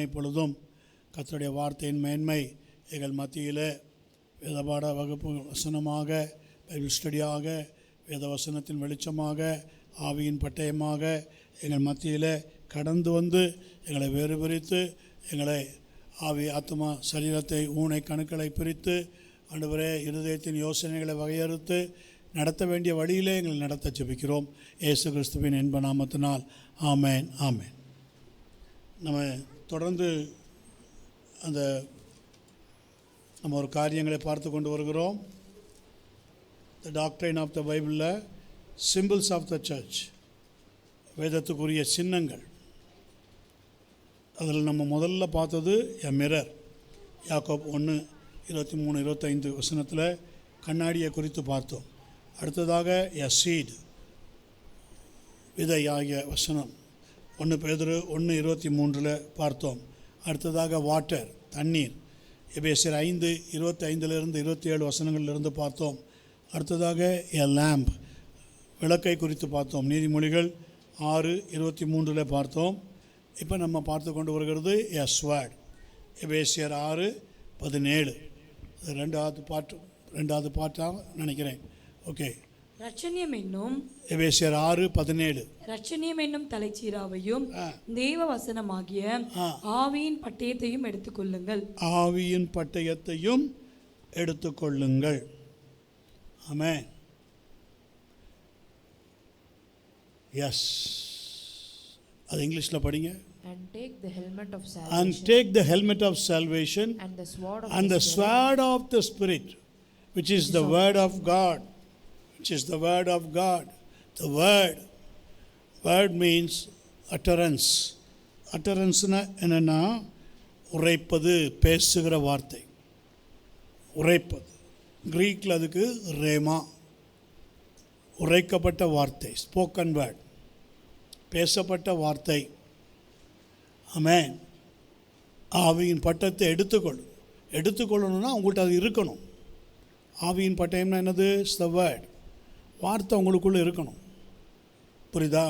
இப்பொழுதும் கர்த்தருடைய வார்த்தையின் மேன்மை எங்கள் மத்தியில் வேதபாட வகுப்பு வசனமாக, பைபிள் ஸ்டடியாக, வேத வசனத்தின் வெளிச்சமாக, ஆவியின் பட்டயமாக எங்கள் மத்தியில் கடந்து வந்து எங்களை வேறு பிரித்து, எங்களை ஆவி ஆத்மா சரீரத்தை ஊனை கணுக்களை பிரித்து, ஆண்டவரே இருதயத்தின் யோசனைகளை வகையறுத்து நடத்த வேண்டிய வழியிலே எங்களை நடத்த ஜெபிக்கிறோம். இயேசு கிறிஸ்துவின் இன்ப நாமத்தினால் ஆமேன், ஆமேன். நம்ம தொடர்ந்து நம்ம ஒரு காரியங்களை பார்த்து கொண்டு வருகிறோம். த டாக்ட்ரைன் ஆஃப் த பைபிளில் சிம்பிள்ஸ் ஆஃப் த சர்ச், வேதத்துக்குரிய சின்னங்கள். அதில் நம்ம முதல்ல பார்த்தது எ மிரர். யாக்கோப் 1:23-25 வசனத்தில் கண்ணாடியை குறித்து பார்த்தோம். அடுத்ததாக எ சீட், விதை ஆகிய வசனம் 1 பேதுரு 1:23 பார்த்தோம். அடுத்ததாக வாட்டர், தண்ணீர், எபேசியர் 5:25-27 வசனங்களிலிருந்து பார்த்தோம். அடுத்ததாக எ லேம்ப், விளக்கை குறித்து பார்த்தோம். நீதிமொழிகள் 6:23 பார்த்தோம். இப்போ நம்ம பார்த்து கொண்டு வருகிறது எ ஸ்வாட், எபேசியர் 6:17. ரெண்டாவது பாட்டாக நினைக்கிறேன். ஓகே, ரட்சணியம் என்னும் எபேசியர் 6:17. ரட்சணியம் என்னும் தலைச்சீராவையும் தேவ வசனமாகிய ஆவியின் பட்டயத்தையும் எடுத்துக்கொள்ளுங்கள். ஆவியின் பட்டயத்தையும் எடுத்துக்கொள்ளுங்கள். ஆமென். எஸ், அது இங்கிலீஷில் படிங்க. And take the helmet of salvation. And take the helmet of salvation And the sword of and the the sword of the Spirit, which is the word of God. Which is the word of God. The word means utterance. Utterance-னா என்னன்னா உரைப்பது, பேசுகிற வார்த்தை, உரைப்பது. கிரீக்கில் அதுக்கு rhema, உரைக்கப்பட்ட வார்த்தை, spoken word, பேசப்பட்ட வார்த்தை. ஆமென். ஆவியின் பட்டத்தை எடுத்துக்கொள்ளணும்னா உங்கள்கிட்ட அது இருக்கணும். ஆவியின் பட்டயம்னா என்னது? It's the word. வார்த்தை உங்களுக்குள்ளே இருக்கணும். புரியுதா?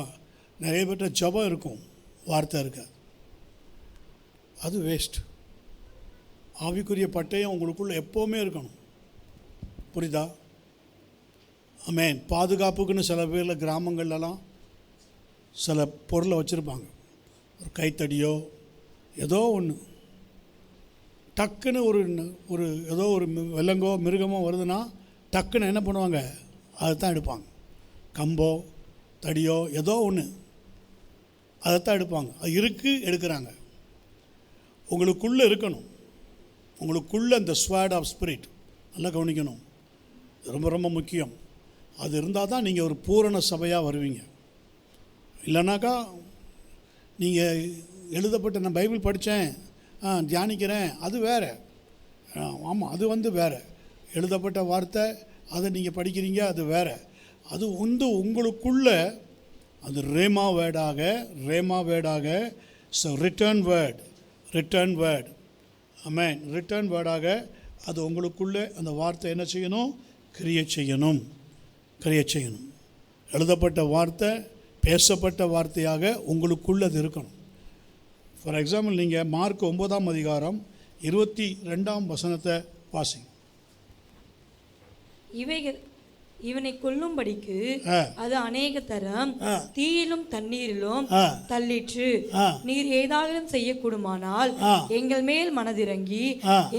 நிறைய பேர்ட்ட ஜபம் இருக்கும், வார்த்தை இருக்காது, அது வேஸ்ட். ஆவிக்குரிய பட்டயம் உங்களுக்குள்ளே எப்போவுமே இருக்கணும். புரியுதா? ஆமென். பாதுகாப்புக்குன்னு சில பேரில் கிராமங்கள்லாம் சில பொருளை வச்சுருப்பாங்க. ஒரு கைத்தடியோ ஏதோ ஒன்று, டக்குன்னு ஒரு ஏதோ ஒரு விலங்கோ மிருகமோ வருதுன்னா டக்குன்னு என்ன பண்ணுவாங்க? அதை தான் எடுப்பாங்க. கம்போ தடியோ ஏதோ ஒன்று, அதைத்தான் எடுப்பாங்க. அது எடுக்கிறாங்க. உங்களுக்குள்ளே இருக்கணும். உங்களுக்குள்ளே அந்த ஸ்வாட் ஆஃப் ஸ்பிரிட் நல்லா கவனிக்கணும். ரொம்ப ரொம்ப முக்கியம். அது இருந்தால் தான் நீங்கள் ஒரு பூரண சபையாக வருவீங்க. இல்லைனாக்கா நீங்கள் எழுதப்பட்ட, நான் பைபிள் படித்தேன், தியானிக்கிறேன், அது வேறு. ஆமாம், அது வேறு. எழுதப்பட்ட வார்த்தை, அதை நீங்கள் படிக்கிறீங்க, அது வேறு. அது உங்களுக்குள்ளே அது ரேமா வேர்டாக ஸோ ரிட்டர்ன் வேர்ட். ஆமென். ரிட்டர்ன் வேர்டாக அது உங்களுக்குள்ளே அந்த வார்த்தை என்ன செய்யணும்? கிரியை செய்யணும். எழுதப்பட்ட வார்த்தை, பேசப்பட்ட வார்த்தையாக உங்களுக்குள்ளே அது இருக்கணும். ஃபார் எக்ஸாம்பிள், நீங்கள் மார்க் 9:22 வசனத்தை வாசிங்க. இவனை கொல்லும்படிக்கு அது அநேக தரம் தீயிலும் தண்ணீரிலும் தள்ளிற்று. நீர் ஏதாலும் செய்யக்கூடுமானால் எங்கள் மேல் மனதிறங்கி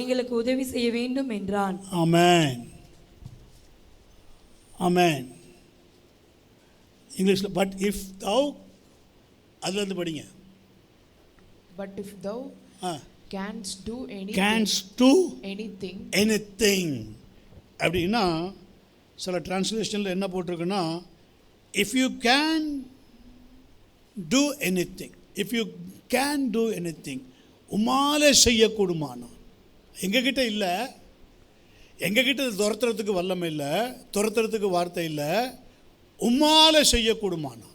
எங்களுக்கு உதவி செய்ய வேண்டும் என்றான். ஆமென், ஆமென். இங்கிலீஷில் பட் இஃப் தௌ, அதுலேருந்து படிங்க. But if thou canst do anything அப்படின்னா சில டிரான்ஸ்லேஷனில் என்ன போட்டிருக்குன்னா, if you can do anything, உம்மாலே செய்யக்கூடுமானா. எங்ககிட்ட இல்லை, எங்ககிட்ட துரத்துறதுக்கு வல்லமை இல்லை, துரத்துறதுக்கு வார்த்தை இல்லை. உம்மாலே செய்யக்கூடுமானா,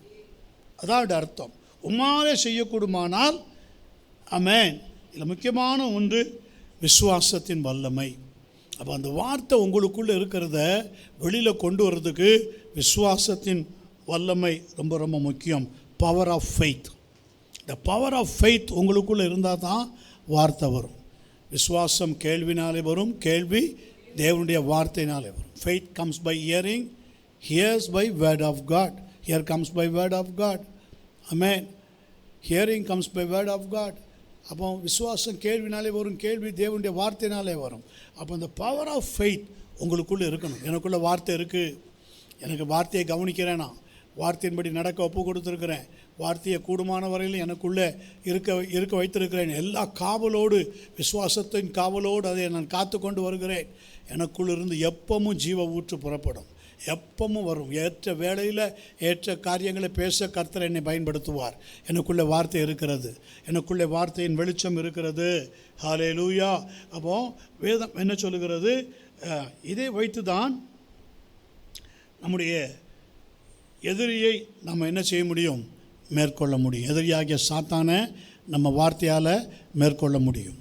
அதான் அர்த்தம். உம்மாலே செய்யக்கூடுமானால். ஆமென். இதில் முக்கியமான ஒன்று விசுவாசத்தின் வல்லமை. அப்போ அந்த வார்த்தை உங்களுக்குள்ளே இருக்கிறத வெளியில் கொண்டு வர்றதுக்கு விசுவாசத்தின் வல்லமை ரொம்ப ரொம்ப முக்கியம். Power of faith. The power of faith உங்களுக்குள்ளே இருந்தால் தான் வார்த்தை வரும். விசுவாசம் கேள்வினாலே வரும், கேள்வி தேவனுடைய வார்த்தையினாலே வரும். Faith comes by hearing, hears by word of God. Hear comes by word of God. Amen. Hearing comes by word of God. அப்போ விசுவாசம் கேள்வினாலே வரும், கேள்வி தேவனுடைய வார்த்தையினாலே வரும். அப்போ இந்த பவர் ஆஃப் ஃபெய்த் உங்களுக்குள்ளே இருக்கணும். எனக்குள்ளே வார்த்தை இருக்குது, எனக்கு வார்த்தையை கவனிக்கிறேன், நான் வார்த்தையின்படி நடக்க ஒப்பு கொடுத்துருக்கிறேன், வார்த்தையை கூடுமான வரையில் எனக்குள்ளே இருக்க வைத்திருக்கிறேன், எல்லா காவலோடு விசுவாசத்தின் காவலோடு அதை நான் காத்து கொண்டு வருகிறேன். எனக்குள்ளிருந்து எப்பவும் ஜீவ ஊற்று புறப்படும், எப்பவும் வரும். ஏற்ற வேளையில் ஏற்ற காரியங்களை பேச கர்த்தர் என்னை பயன்படுத்துவார். எனக்குள்ளே வார்த்தை இருக்கிறது, எனக்குள்ளே வார்த்தையின் வெளிச்சம் இருக்கிறது. ஹல்லேலூயா. அப்போது வேதம் என்ன சொல்லுகிறது? இதை வைத்து தான் நம்முடைய எதிரியை நம்ம என்ன செய்ய முடியும்? மேற்கொள்ள முடியும். எதிரியாகிய சாத்தானை நம்ம வார்த்தையால் மேற்கொள்ள முடியும்.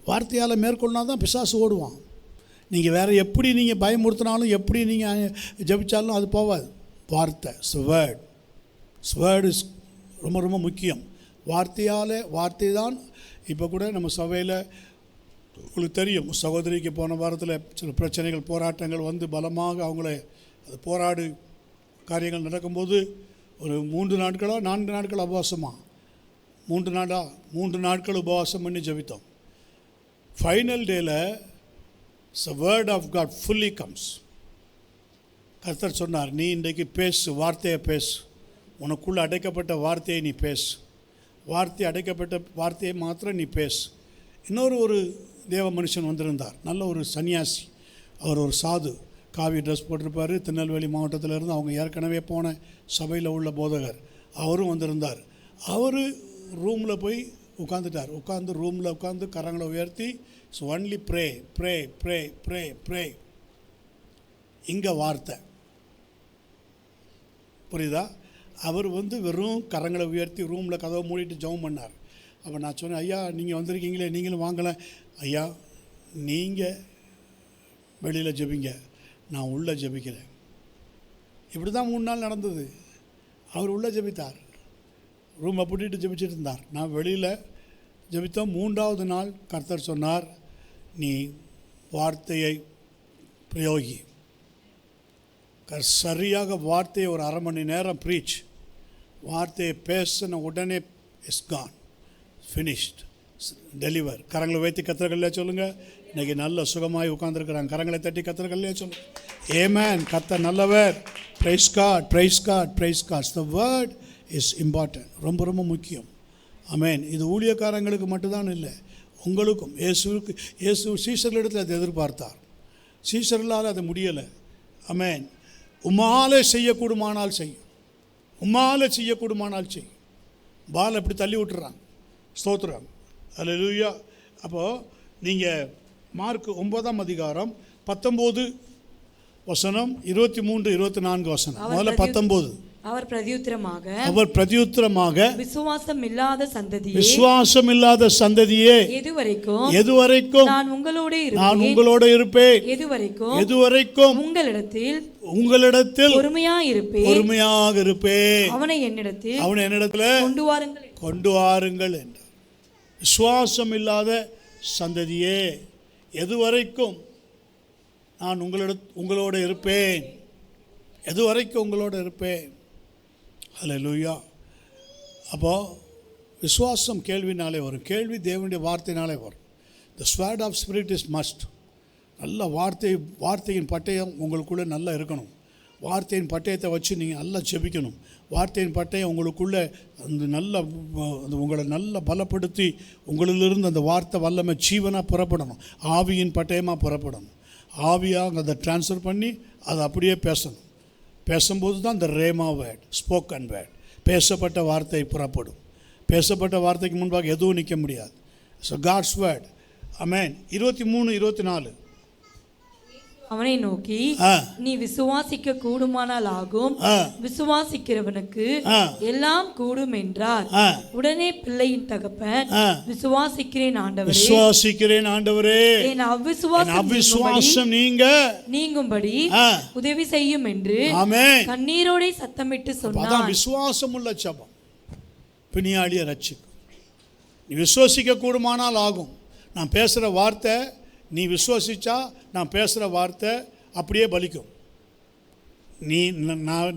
வார்த்தையால் மேற்கொள்ளனா தான் பிசாசு ஓடுவான். நீங்கள் வேறு எப்படி நீங்கள் பயமுறுத்தினாலும், எப்படி நீங்கள் ஜபிச்சாலும் அது போவாது. வார்த்தை, வேர்ட் இஸ் ரொம்ப ரொம்ப முக்கியம். வார்த்தையால், வார்த்தை தான். இப்போ கூட நம்ம சபையில் உங்களுக்கு தெரியும், சகோதரிக்கு போன வாரத்தில் சில பிரச்சனைகள், போராட்டங்கள் வந்து பலமாக அவங்கள அது போராடு காரியங்கள் நடக்கும்போது ஒரு 3 நாட்களோ 4 நாட்கள் உபவாசமாக 3 நாட்கள் உபவாசம் பண்ணி ஜெபித்தோம். ஃபைனல் டேயில் word of God fully comes. கர்த்தர் சொன்னார், நீ இன்றைக்கு பேசு, வார்த்தையை பேசு, உனக்குள்ளே அடைக்கப்பட்ட வார்த்தையை நீ பேசு, அடைக்கப்பட்ட வார்த்தையை மாத்திரம் நீ பேசு. ஒரு தேவ மனுஷன் வந்திருந்தார், நல்ல ஒரு சன்னியாசி. அவர் ஒரு சாது, காவி ட்ரெஸ் போட்டிருப்பார், திருநெல்வேலி மாவட்டத்திலேருந்து, அவங்க ஏற்கனவே போன சபையில் உள்ள போதகர். அவரும் வந்திருந்தார். அவர் ரூமில் போய் உட்காந்துட்டார். ரூமில் உட்காந்து கரங்களை உயர்த்தி only pray pray pray pray pray. இங்கே வார்த்தை புரியுதா? அவர் வெறும் கரங்களை உயர்த்தி ரூமில் கதவை மூடிட்டு ஜெபம் பண்ணார். அப்போ நான் சொன்னேன், ஐயா நீங்கள் வந்திருக்கீங்களே, நீங்களும் வாங்கலை. ஐயா நீங்கள் வெளியில் ஜெபிங்க, நான் உள்ளே ஜெபிக்கிறேன். இப்படி தான் 3 நாள் நடந்தது. அவர் உள்ளே ஜெபித்தார், ரூமை பூட்டிட்டு ஜெபிச்சுட்டு இருந்தார். நான் வெளியில் ஜெபித்தோம். 3ஆவது நாள் கர்த்தர் சொன்னார், நீ வார்த்தையை பிரயோகி. சரியாக வார்த்தையை ஒரு 1/2 மணி நேரம் ப்ரீச், வார்த்தையை பேசின உடனே இஸ் கான், ஃபினிஷ்ட், டெலிவர். கரங்களை வைத்து கர்த்தர்களே சொல்லுங்கள். இன்றைக்கி நல்ல சுகமாய் உட்கார்ந்துருக்கிறாங்க. கரங்களை தட்டி கர்த்தர்களே சொல்லுங்கள். ஆமென். கர்த்தர் நல்லவர். Praise God, praise God, praise God. The word is important, ரொம்ப ரொம்ப முக்கியம். ஆமென். இது ஊழியக்காரங்களுக்கு மட்டும்தான் இல்லை, உங்களுக்கும். இயேசு சீஷர்களிடத்தில் அதை எதிர்பார்த்தார், சீஷர்களால் அது முடியலை. ஆமென். உம்மாலே செய்யக்கூடுமானால் செய்யும், உம்மாலே செய்யக்கூடுமானால் செய்யும். பால் அப்படி தள்ளி விட்டுறாங்க. ஸ்தோத்திரம், அல்லேலூயா. அப்போது நீங்கள் மார்க் 9ஆம் அதிகாரம் 19 வசனம் 23, 24 வசனம். முதல்ல 19. அவர் பிரதியுத்தரமாக விசுவாசம் இல்லாத சந்ததியே, எதுவரைக்கும் நான் உங்களோட இருப்பேன், எதுவரைக்கும் உங்களிடத்தில் பொறுமையாக இருப்பேன், அவனை என்னிடத்தில் கொண்டு வாருங்கள் என்றார். விசுவாசம் இல்லாத சந்ததியே, எதுவரைக்கும் நான் உங்களோட இருப்பேன், எதுவரைக்கும் உங்களோட இருப்பேன். ஹல்லேலூயா. அப்போது விசுவாசம் கேள்வினாலே வரும், கேள்வி தேவனுடைய வார்த்தையினாலே வரும். The sword of spirit is must. நல்ல வார்த்தையின் பட்டயம் உங்களுக்குள்ளே நல்லா இருக்கணும். வார்த்தையின் பட்டயத்தை வச்சு நீங்கள் நல்லா ஜெபிக்கணும். வார்த்தையின் பட்டயம் உங்களுக்குள்ளே உங்களை நல்லா பலப்படுத்தி உங்களிலிருந்து அந்த வார்த்தை வல்லமை ஜீவனாக புறப்படணும், ஆவியின் பட்டயமாக புறப்படணும். ஆவியாக அதை ட்ரான்ஸ்ஃபர் பண்ணி அதை அப்படியே பேசணும். பேசும்போது தான் இந்த ரேமா வேர்ட், ஸ்போக்கன் வேர்ட், பேசப்பட்ட வார்த்தை புறப்படும். பேசப்பட்ட வார்த்தைக்கு முன்பாக எதுவும் நிற்க முடியாது. So God's word. ஆமென். 23, 24. அவனை நோக்கி, நீ விசுவாசிக்க கூடுமானால் ஆகும், விசுவாசிக்கிறவனுக்கு எல்லாம் கூடும் என்றார். உடனே பிள்ளையின் தகப்பன், விசுவாசிக்கிறேன் ஆண்டவரே, என் அவிசுவாசம் நீங்கும்படி உதவி செய்யும் என்று கண்ணீரோட சத்தமிட்டு சொன்னார். விசுவாசம் உள்ள ஜெபம். பிணியாளியை ரட்சிக்கும். நீ விசுவாசிக்க கூடுமானால் ஆகும். நான் பேசுகிற வார்த்தை நீ விசுவாசிச்சா நான் பேசுகிற வார்த்தை அப்படியே பலிக்கும்.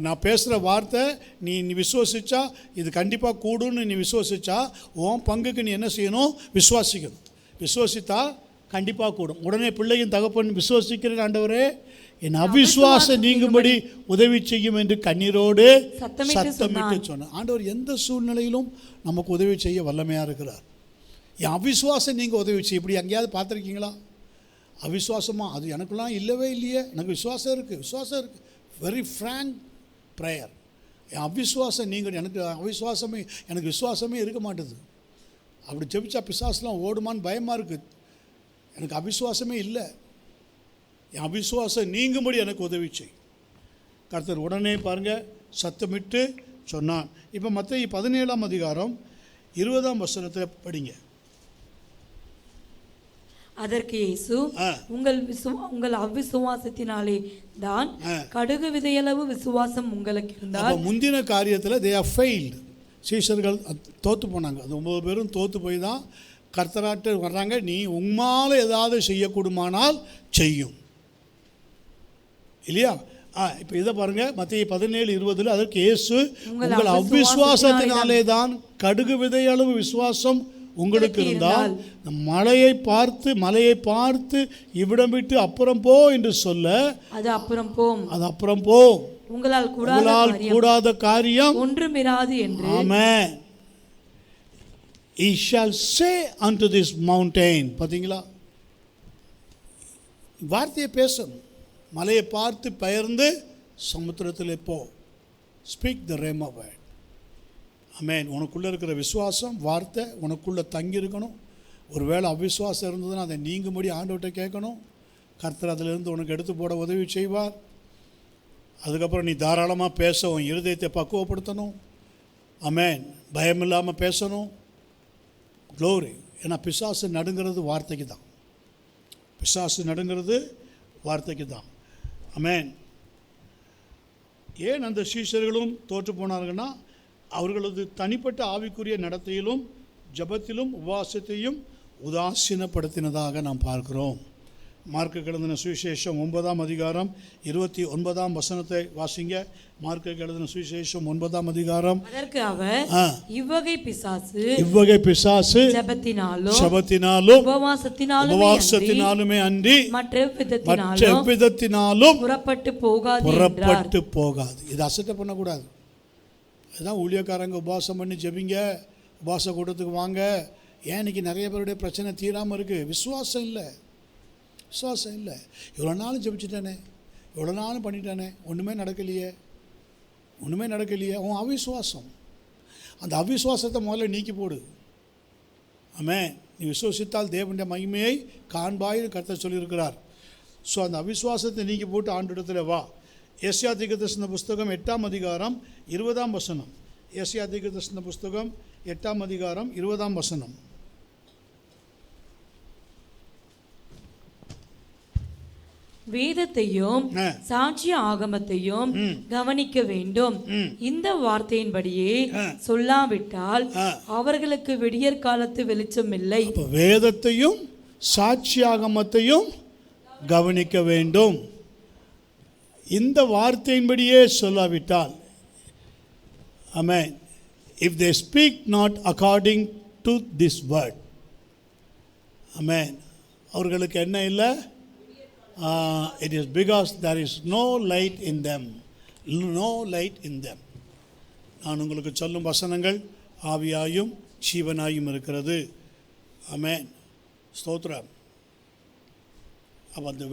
நான் பேசுகிற வார்த்தை நீ விசுவாசிச்சா இது கண்டிப்பாக கூடுன்னு நீ விசுவாசிச்சா உன் பங்குக்கு நீ என்ன செய்யணும்? விசுவாசிக்கணும். விசுவாசித்தா கண்டிப்பாக கூடும். உடனே பிள்ளையின் தகப்பன் விசுவாசிக்கிறேன் ஆண்டவரே என் அவிசுவாசம் நீங்கும்படி உதவி செய்யும் என்று கண்ணீரோடு சத்தமிட்டு சொன்னார். ஆண்டவர் எந்த சூழ்நிலையிலும் நமக்கு உதவி செய்ய வல்லமையாக இருக்கிறார். என் அவிசுவாசம் நீங்கள் உதவி செய்ய. இப்படி எங்கேயாவது பார்த்துருக்கீங்களா? அவிசுவாசமாக அது எனக்குலாம் இல்லவே இல்லையே, எனக்கு விசுவாசம் இருக்குது. Very Frank prayer. என் அவிசுவாசம் நீங்கள் எனக்கு விசுவாசமே இருக்க மாட்டுது. அப்படி ஜெபிச்சா பிசாசுலாம் ஓடுமான்னு பயமாக இருக்குது. எனக்கு அவிசுவாசமே இல்லை. என் அவிசுவாசம் நீங்கும்படி எனக்கு உதவி செய். கர்த்தர் உடனே பாருங்கள் சத்தமிட்டு சொன்னான். இப்போ மத்தேயு 17ஆம் அதிகாரம் 20ஆம் வசனத்தை படிங்க. அதற்கு இயேசு உங்கள் அவிசுவாசத்தினாலே தான் கடுகு விதையளவு விசுவாசம் உங்களுக்கு இருந்தால். முந்தின காரியத்தில் they are failed. சீஷர்கள் தோற்று போனாங்க. அது 9 பேரும் தோற்று போய் தான் கர்த்தராட்டு வர்றாங்க. நீ உம்மால் ஏதாவது செய்யக்கூடுமானால் செய்யும் இல்லையா? இப்போ இதை பாருங்கள் மத்தேயு 17:20. அதற்கு இயேசு உங்கள் அவிசுவாசத்தினாலே தான் கடுகு விதையளவு விசுவாசம் உங்களுக்கு இருந்தால் மலையை பார்த்து இவ்விடம் விட்டு அப்புறம் போ என்று சொல்ல அது அப்புறம் போம். உங்களால் கூடாத காரியம் ஒன்றுமிராது என்று. ஆமென். He shall say unto this mountain. பார்த்தீங்களா? வார்த்தையை பேசணும். மலையை பார்த்து பெயர்ந்து சமுத்திரத்தில் போ. Speak the rhema word. ஆமென். உனக்குள்ளே இருக்கிற விசுவாசம் வார்த்தை உனக்குள்ளே தங்கியிருக்கணும். ஒருவேளை அவிசுவாசம் இருந்ததுன்னா அதை நீங்கும்படி ஆண்டவர்கிட்ட கேட்கணும். கர்த்தர் அதிலிருந்து உனக்கு எடுத்து போட உதவி செய்வார். அதுக்கப்புறம் நீ தாராளமாக பேச உன் இருதயத்தை பக்குவப்படுத்தணும். ஆமென். பயம் இல்லாமல் பேசணும். க்ளோரி. ஏன்னா பிசாசு நடுங்கிறது வார்த்தைக்கு தான். வார்த்தைக்கு தான். ஆமென். ஏன் அந்த சீஷர்களும் தோற்று போனார்கள்னா அவர்களது தனிப்பட்ட ஆவிக்குரிய நடத்தையிலும் ஜபத்திலும் உபவாசத்தையும் உதாசீனப்படுத்தினதாக நாம் பார்க்கிறோம். மார்க்கு எழுதின சுவிசேஷம் 9ஆம் அதிகாரம் 29ஆம் வசனத்தை வாசிங்க. மார்க்கு எழுதின சுவிசேஷம் 9ஆம் அதிகாரம். அதற்கு அவர் இவ்வகை பிசாசு ஜெபத்தினாலும் உபவாசத்தினாலுமே அன்றி மற்ற எவ்விதத்தினாலும் புறப்பட்டு போகாது. இது அசட்டை பண்ணக்கூடாது. அதுதான் ஊழியக்காரங்க உபவாசம் பண்ணி ஜெபிங்க, உபவாச கூட்டத்துக்கு வாங்க. ஏன் இன்னைக்கு நிறைய பேருடைய பிரச்சனை தீராமல் இருக்குது? விசுவாசம் இல்லை. இவ்வளோ நாளும் ஜெபிச்சுட்டானே, இவ்வளோ நாளும் பண்ணிட்டானே, ஒன்றுமே நடக்கலையே. உன் அவிசுவாசம். அந்த அவிசுவாசத்தை முதல்ல நீக்கி போடு. ஆமென். நீ விசுவாசித்தால் தேவனுடைய மகிமையை காண்பாயின்னு கர்த்தர் சொல்லியிருக்கிறார். ஸோ அந்த அவிசுவாசத்தை நீக்கி போட்டு ஆண்டவரிடத்தில் வா. ஏசாயா தீர்க்கதரிசன புஸ்தகம் 8ஆம் அதிகாரம் 20ஆம் வசனம். ஏசாயா தீர்க்கதரிசன புஸ்தகம் 8ஆம் அதிகாரம் 20ஆம் வசனம். வேதத்தையும் சாட்சிய ஆகமத்தையும் கவனிக்க வேண்டும். இந்த வார்த்தையின்படியே சொல்லாவிட்டால் அவர்களுக்கு விடியற் காலத்து வெளிச்சம் இல்லை. வேதத்தையும் சாட்சியாகமத்தையும் கவனிக்க வேண்டும். இந்த வார்த்தையின்படியே சொல்லாவிட்டால், ஆமென், if they speak not according to this word, ஆமென், அவர்களுக்கு என்ன இல்லை? It is because there is no light in them. நான் உங்களுக்கு சொல்லும் வசனங்கள் ஆவியாயும் ஜீவனாயும் இருக்கிறது. ஆமென். ஸ்தோத்திரம். அப்போ அந்த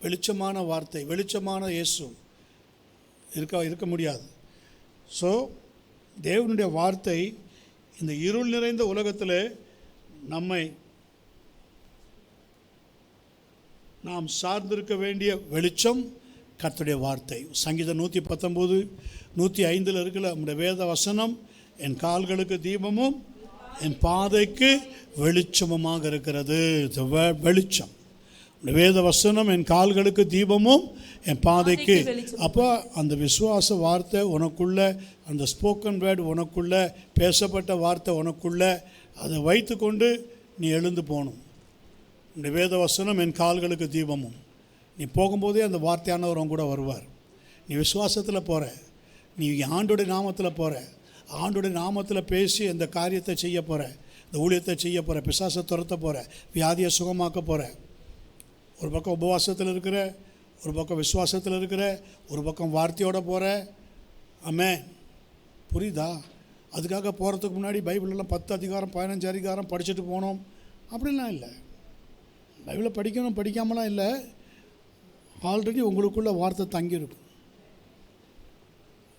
வெளிச்சமான வார்த்தை, வெளிச்சமான இயேசு இருக்க முடியாது. ஸோ தேவனுடைய வார்த்தை இந்த இருள் நிறைந்த உலகத்தில் நாம் சார்ந்திருக்க வேண்டிய வெளிச்சம் கர்த்தருடைய வார்த்தை. சங்கீதம் 119 105 இருக்கிற நம்முடைய வேத வசனம் என் கால்களுக்கு தீபமும் என் பாதைக்கு வெளிச்சமுமாக இருக்கிறது. வெளிச்சம். வேத வசனம் என் கால்களுக்கு தீபமும் என் பாதைக்கு. அப்போ அந்த விசுவாச வார்த்தை உனக்குள்ள, அந்த ஸ்போக்கன் வேர்டு உனக்குள்ள, பேசப்பட்ட வார்த்தை உனக்குள்ள, அதை வைத்து கொண்டு நீ எழுந்து போகணும். இந்த வேத வசனம் என் கால்களுக்கு தீபமும். நீ போகும்போதே அந்த வார்த்தையானவர் உன் கூட வருவார். நீ விசுவாசத்தில் போகிற, நீ ஆண்டோடைய நாமத்தில் போகிற, ஆண்டோடைய நாமத்தில் பேசி அந்த காரியத்தை செய்ய போகிற, இந்த ஊழியத்தை செய்ய போகிற, பிசாசை துரத்த போகிற, வியாதியை சுகமாக்க போகிற. ஒரு பக்கம் உபவாசத்தில் இருக்கிற, ஒரு பக்கம் விசுவாசத்தில் இருக்கிற, ஒரு பக்கம் வார்த்தையோடு போகிற. ஆமென். புரியுதா? அதுக்காக போகிறதுக்கு முன்னாடி பைபிளெல்லாம் 10 அதிகாரம் 15 அதிகாரம் படிச்சுட்டு போனோம் அப்படிலாம் இல்லை. பைபிளை படிக்கணும் படிக்காமலாம் இல்லை. ஆல்ரெடி உங்களுக்குள்ள வார்த்தை தங்கியிருக்கும்,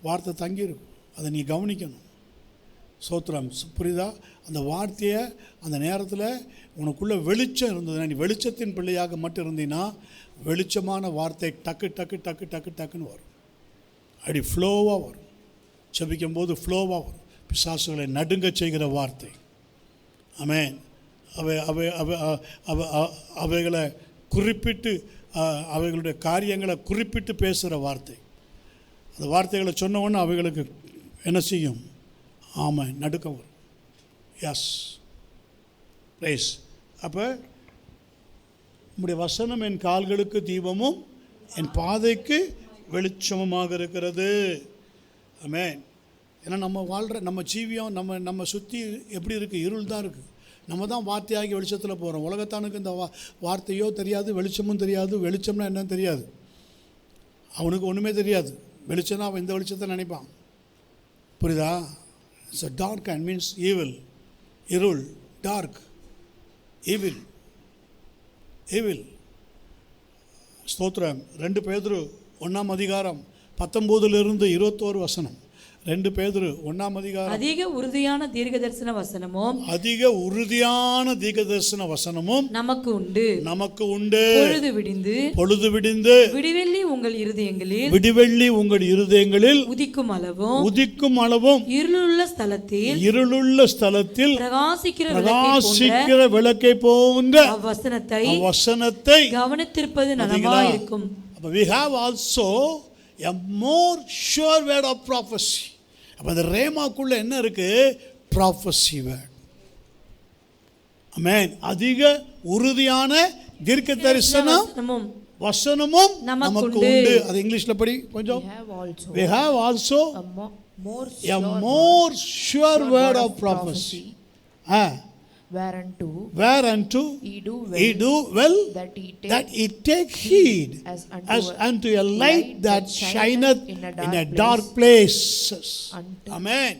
வார்த்தை தங்கியிருக்கும். அதை நீ கவனிக்கணும். சோத்திரம். புரியுதா? அந்த வார்த்தையை அந்த நேரத்தில் உனக்குள்ளே வெளிச்சம் இருந்ததுன்னா, நீ வெளிச்சத்தின் பிள்ளையாக மட்டும் இருந்தீன்னா வெளிச்சமான வார்த்தை டக்கு டக்கு டக்கு டக்கு டக்குன்னு வரும். அப்படி ஃப்ளோவாக வரும். செபிக்கும் போது ஃப்ளோவாக வரும். பிசாசுகளை நடுங்க செய்கிற வார்த்தை. ஆமென். அவைகளை குறிப்பிட்டு, அவைகளுடைய காரியங்களை குறிப்பிட்டு பேசுகிற வார்த்தை. அந்த வார்த்தைகளை சொன்ன உடனே அவைகளுக்கு என்ன செய்யும்? ஆமாம், நடுக்கம் வரும். Yes rise. அப்போ உம்முடைய வசனம் என் கால்களுக்கு தீபமும் என் பாதைக்கு வெளிச்சமுமாக இருக்கிறது. ஆமென். ஏன்னா நம்ம வாழ்கிற நம்ம ஜீவியம், நம்ம சுற்றி எப்படி இருக்குது? இருள் தான் இருக்குது. நம்ம தான் வார்த்தையாகி வெளிச்சத்தில் போகிறோம். உலகத்தானுக்கு இந்த வார்த்தையோ தெரியாது, வெளிச்சமும் தெரியாது. வெளிச்சம்னா என்னன்னு தெரியாது. அவனுக்கு ஒன்றுமே தெரியாது. வெளிச்சம்னா அவன் இந்த வெளிச்சத்தை நினைப்பான். புரியுதா? It's a dark and means evil. இருள், டார்க், ஈவில், ஈவில். ஸ்தோத்திரம். 2 பேதுரு 1ஆம் அதிகாரம் 19 21 வசனம். 2 பேதுரு 1ஆம் அதிகாரம். அதிக உறுதியான தீர்க்கதரிசன வசனமும், அதிக உறுதியான தீர்க்கதரிசன வசனமும் நமக்கு உண்டு. நமக்கு உண்டு. பொழுது விடிந்து பொழுது விடிந்து விடிவெள்ளி உங்கள் இருதயங்களில் விடிவெள்ளி உங்கள் இருதயங்களில் உதிக்கும் அளவும் உதிக்கும் அளவும் இருளுள்ள ஸ்தலத்தில் பிரகாசிக்கிற விளக்கை போன்ற வசனத்தை கவனித்திருப்பது நலமாயிருக்கும். அப்ப we have also a more sure word of prophecy. அப்ப அந்த ரேமாக்குள்ள என்ன இருக்கு? prophecy word. ஆமென். அதிக உறுதியான தீர்க்கதரிசனம் வசனமும் நமக்கு உண்டு. அது இங்கிலீஷ்ல படி கொஞ்சம். we have also a more sure word of prophecy. Whereunto ye do well that ye take heed as unto a light that shineth in a dark places. Amen.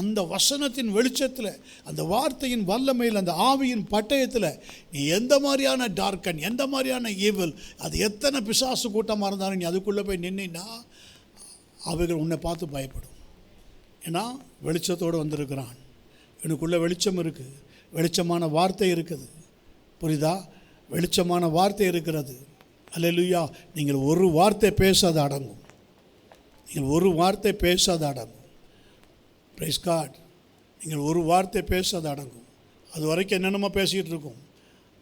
அந்த வசனத்தின் வெளிச்சத்தில், அந்த வார்த்தையின் வல்லமையில், அந்த ஆவியின் பட்டயத்தில் நீ எந்த மாதிரியான டார்க்கன், எந்த மாதிரியான ஈவில், அது எத்தனை பிசாசு கூட்டமாக இருந்தாலும் நீ அதுக்குள்ளே போய் நின்னா அவைகள் உன்னை பார்த்து பயப்படும். ஏன்னா வெளிச்சத்தோடு வந்திருக்கிறான். எனக்குள்ளே வெளிச்சம் இருக்குது, வெளிச்சமான வார்த்தை இருக்குது. புரியுதா? வெளிச்சமான வார்த்தை இருக்கிறது. அல்லேலூயா. நீங்கள் ஒரு வார்த்தை பேசாத அடங்கும். நீங்கள் ஒரு வார்த்தை பேசாத அடங்கும். Praise God. நீங்கள் ஒரு வார்த்தை பேசாத அடங்கும். அது வரைக்கும் என்னென்னமோ பேசிக்கிட்டு இருக்கும்.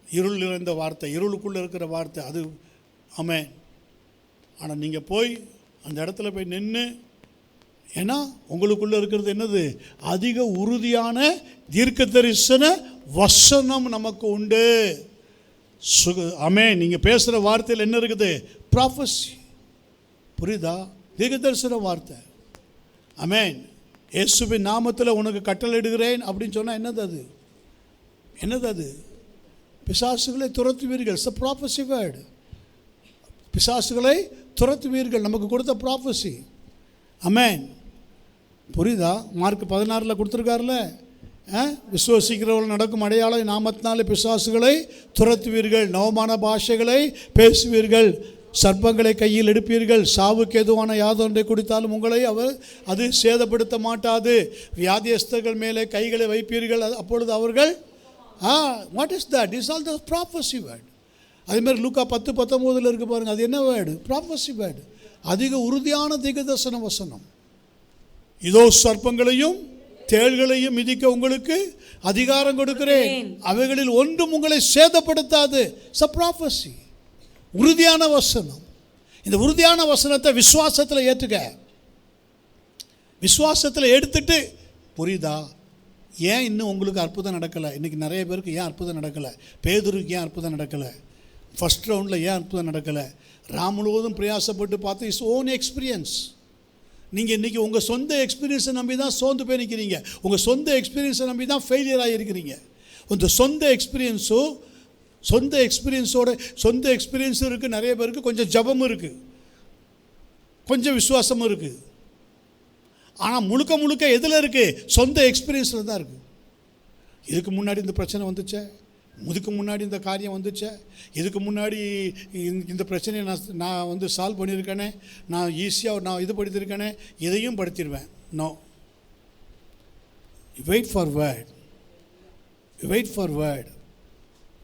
இருள் நிறைந்த வார்த்தை, இருளுக்குள்ளே இருக்கிற வார்த்தை அது. ஆமென். ஆனால் நீங்கள் போய் அந்த இடத்துல போய் நின்று, ஏன்னா உங்களுக்குள்ளே இருக்கிறது என்னது? அதிக உறுதியான தீர்க்கதரிசன வசனம் நமக்கு உண்டு. ஆமென். நீங்கள் பேசுகிற வார்த்தையில் என்ன இருக்குது? ப்ராஃபஸி. புரியுதா? தீர்க்கதரிசன வார்த்தை. ஆமென். இயேசுவின் நாமத்தில் உனக்கு கட்டளையிடுகிறேன் அப்படின்னு சொன்னால் என்னது அது? என்னது அது? பிசாசுகளை துரத்துவீர்கள். It's a prophecy word. பிசாசுகளை துரத்துவீர்கள் நமக்கு கொடுத்த ப்ராஃபஸி. ஆமென். புரியுதா? மார்க் 16 கொடுத்துருக்காருல, விசுவாசிக்கிறவர்கள் நடக்கும் அடையாளம் நாமத்தினாலே பிசாசுகளை துரத்துவீர்கள், நவமான பாஷைகளை பேசுவீர்கள், சர்ப்பங்களை கையில் எடுப்பீர்கள், சாவுக்கு எதுவான யாதொன்றை குடித்தாலும் உங்களை அது சேதப்படுத்த மாட்டாது, வியாதியஸ்தர்கள் மேலே கைகளை வைப்பீர்கள், அப்பொழுது அவர்கள் what is that? Is all the prophecy word. அதேமாதிரி லூக்கா 10:19 இருக்கு பாருங்கள். அது என்ன வேர்டு? Prophecy word. அதிக உறுதியான தீர்க்கதரிசன வசனம். இதோ சர்ப்பங்களையும் தேள்களையும் மிதிக்க உங்களுக்கு அதிகாரம் கொடுக்கிறேன், அவைகளில் ஒன்றும் உங்களை சேதப்படுத்தாது. It's a prophecy. உறுதியான வசனம். இந்த உறுதியான வசனத்தை விசுவாசத்தில் ஏற்றுக்க. விசுவாசத்தில் எடுத்துட்டு, புரியுதா, ஏன் இன்னும் உங்களுக்கு அற்புதம் நடக்கலை? இன்றைக்கி நிறைய பேருக்கு ஏன் அற்புதம் நடக்கலை? பேதுருக்கு ஏன் அற்புதம் நடக்கலை? ஃபஸ்ட் ரவுண்டில் ஏன் அற்புதம் நடக்கலை? முழுவதும் பிரயாசப்பட்டு பார்த்து இஸ் ஓன் எக்ஸ்பீரியன்ஸ். நீங்கள் இன்றைக்கி உங்கள் சொந்த எக்ஸ்பீரியன்ஸை நம்பி தான் சோர்ந்து போய் நிற்கிறீங்க. உங்கள் சொந்த எக்ஸ்பீரியன்ஸை நம்பி தான் ஃபெயிலியர் ஆகியிருக்கிறீங்க. உங்கள் சொந்த எக்ஸ்பீரியன்ஸும் இருக்குது. நிறைய பேருக்கு கொஞ்சம் ஜபமும் இருக்குது, கொஞ்சம் விசுவாசமும் இருக்குது. ஆனால் முழுக்க முழுக்க எதில் இருக்குது? சொந்த எக்ஸ்பீரியன்ஸில் தான் இருக்குது. இதுக்கு முன்னாடி இந்த பிரச்சனை வந்துச்சே, இதுக்கு முன்னாடி இந்த காரியம் வந்துச்சே, இதுக்கு முன்னாடி இந்த பிரச்சனையை நான் வந்து சால்வ் பண்ணியிருக்கேனே, நான் ஈஸியாக நான் இது படுத்திருக்கேனே, இதையும் படுத்திடுவேன். No, wait for word.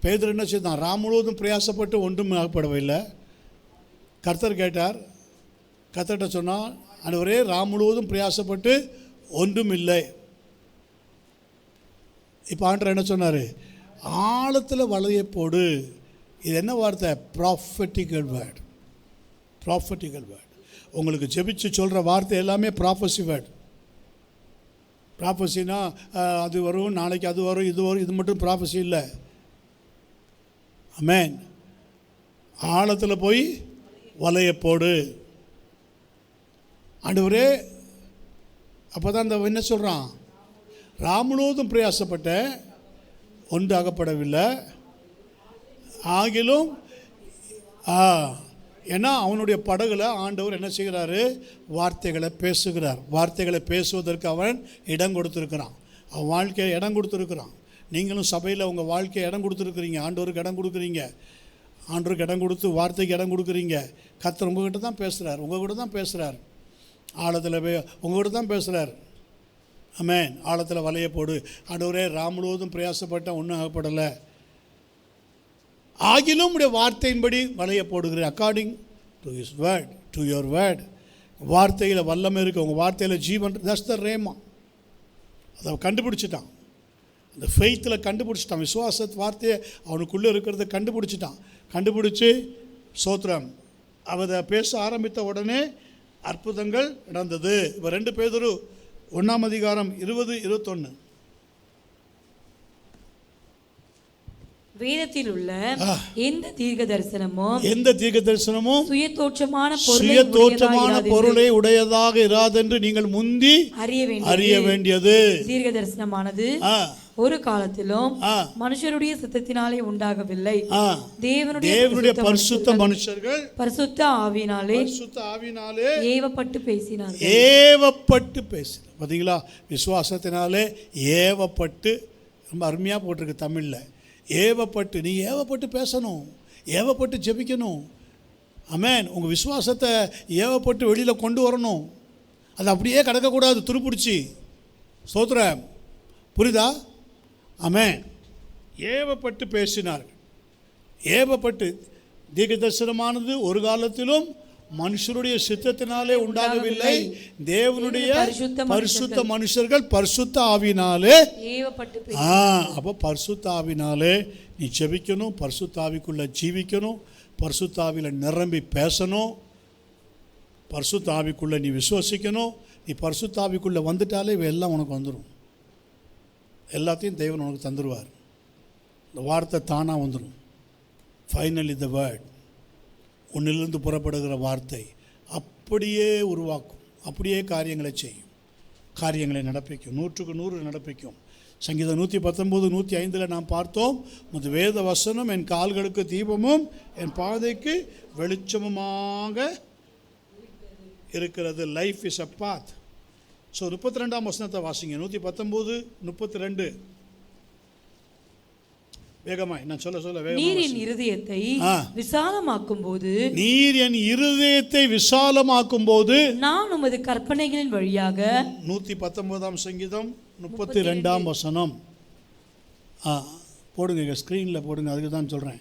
பேதுரு என்ன செய்தான்? முழுவதும் பிரயாசப்பட்டு ஒன்றும் ஆகப்படவில்லை. கர்த்தர் கேட்டார். கர்த்தர்கிட்ட சொன்னால், ஆண்டவரே முழுவதும் பிரயாசப்பட்டு ஒன்றும் இல்லை. இப்போ ஆண்டவர் என்ன சொன்னார்? ஆழத்தில் வலையை போடு. இது என்ன வார்த்தை? Prophetical word. உங்களுக்கு ஜெபிச்சு சொல்கிற வார்த்தை எல்லாமே ப்ராஃபஸி வேர்ட். ப்ராஃபஸினா அது வரும், நாளைக்கு அது வரும், இது வரும், இது மட்டும் ப்ராஃபஸி இல்லை. ஆமென். ஆழத்தில் போய் வலையை போடு. ஆண்டவரே, அப்போ தான் இந்த என்ன சொல்கிறான்? முழுவதும் பிரயாசப்பட்ட ஒன்று ஆகப்படவில்லை, ஆகிலும் ஏன்னா அவனுடைய படகுல ஆண்டவர் என்ன செய்கிறாரு? வார்த்தைகளை பேசுகிறார். வார்த்தைகளை பேசுவதற்கு அவன் இடம் கொடுத்துருக்கிறான். அவன் வாழ்க்கையை இடம் கொடுத்துருக்கிறான். நீங்களும் சபையில் உங்கள் வாழ்க்கையை இடம் கொடுத்துருக்குறீங்க. ஆண்டவருக்கு இடம் கொடுக்குறீங்க. ஆண்டவருக்கு இடம் கொடுத்து வார்த்தைக்கு இடம் கொடுக்குறீங்க. கர்த்தர் உங்கள்கிட்ட தான் பேசுகிறார், உங்கள்கிட்ட தான் பேசுகிறார். ஆழத்தில் போய் உங்கள்கிட்ட தான் பேசுகிறார். ஆமென். ஆழத்தில் வலையை போடு. ஆண்டவரே, முழுவதும் பிரயாசப்பட்ட ஒன்றும் ஆகப்படலை, ஆகிலும் உடைய வார்த்தையின்படி வலையை போடுகிறேன். According to his word, to your word. வார்த்தையில் வல்லமை இருக்குது. உங்கள் வார்த்தையில் ஜீவன். That's the rhema. அதை கண்டுபிடிச்சிட்டான். அந்த ஃபெய்த்தில் கண்டுபிடிச்சிட்டான். விசுவாச வார்த்தையை அவனுக்குள்ளே இருக்கிறத கண்டுபிடிச்சி சோத்திரம் அவரை பேச ஆரம்பித்த உடனே அற்புதங்கள் நடந்தது. இப்போ 2 பேதுரு 1 அதிகாரம் 20-21. வேதத்தில் உள்ள எந்த தீர்க்க தரிசனமும் சுயதோற்றமான பொருளை உடையதாக இராதென்று நீங்கள் முந்தி அறிய வேண்டியது. தீர்க்க தரிசனமானது ஒரு காலத்திலும் மனுஷருடைய சித்தத்தினாலே உண்டாகவில்லை, தேவனுடைய பரிசுத்த மனுஷர்கள் பரிசுத்த ஆவியினாலே ஏவப்பட்டு பேசினார். பார்த்தீங்களா? விசுவாசத்தினாலே ஏவப்பட்டு. ரொம்ப அருமையாக போட்டிருக்கு தமிழில். ஏவப்பட்டு. நீ ஏவப்பட்டு பேசணும், ஏவப்பட்டு ஜெபிக்கணும். ஆமென். உங்கள் விசுவாசத்தை ஏவப்பட்டு வெளியில் கொண்டு வரணும். அது அப்படியே கிடக்கக்கூடாது துருப்பிடிச்சி. ஸ்தோத்திரம். புரியுதா? ஆமென். ஏவப்பட்டு பேசினார்கள். ஏவப்பட்டு. தீர்க்க தரிசனமானது ஒரு காலத்திலும் மனுஷருடைய சித்தத்தினாலே உண்டாகவில்லை, தேவனுடைய பரிசுத்த மனுஷர்கள் பரிசுத்த ஆவியினாலே ஏவப்பட்டு. அப்போ பரிசுத்த ஆவியினாலே நீ ஜெபிக்கணும், பரிசுத்த ஆவிக்குள்ளே ஜீவிக்கணும், பரிசுத்த ஆவியில் நிரம்பி பேசணும், பரிசுத்த ஆவிக்குள்ளே நீ விசுவசிக்கணும். நீ பரிசுத்த ஆவிக்குள்ளே வந்துட்டாலே இவையெல்லாம் உனக்கு வந்துடும். எல்லாத்தையும் தேவன் உனக்கு தந்துடுவார். இந்த வார்த்தை தானாக வந்துடும். ஃபைனலி த வேர்ட், உன்னிலிருந்து புறப்படுகிற வார்த்தை அப்படியே உருவாக்கும், அப்படியே காரியங்களை செய்யும், காரியங்களை நடப்பிக்கும், 100க்கு 100 நடப்பிக்கும். சங்கீதம் 119:105 நாம் பார்த்தோம், உமது வேத வசனம் என் கால்களுக்கு தீபமும் என் பாதைக்கு வெளிச்சமுமாக இருக்கிறது. Life is a path. So 32ஆம் வசனத்தை வாசிங்க. 119:32. வேகமாய் நான் சொல்ல நீர் என் இருதயத்தை விசாலமாக்கும் போது நான் உமது கற்பனைகளின் வழியாக. 119ஆம் சங்கீதம் 32ஆம் வசனம் போடுங்க, ஸ்க்ரீனில் போடுங்க. அதுக்கு தான் சொல்கிறேன்.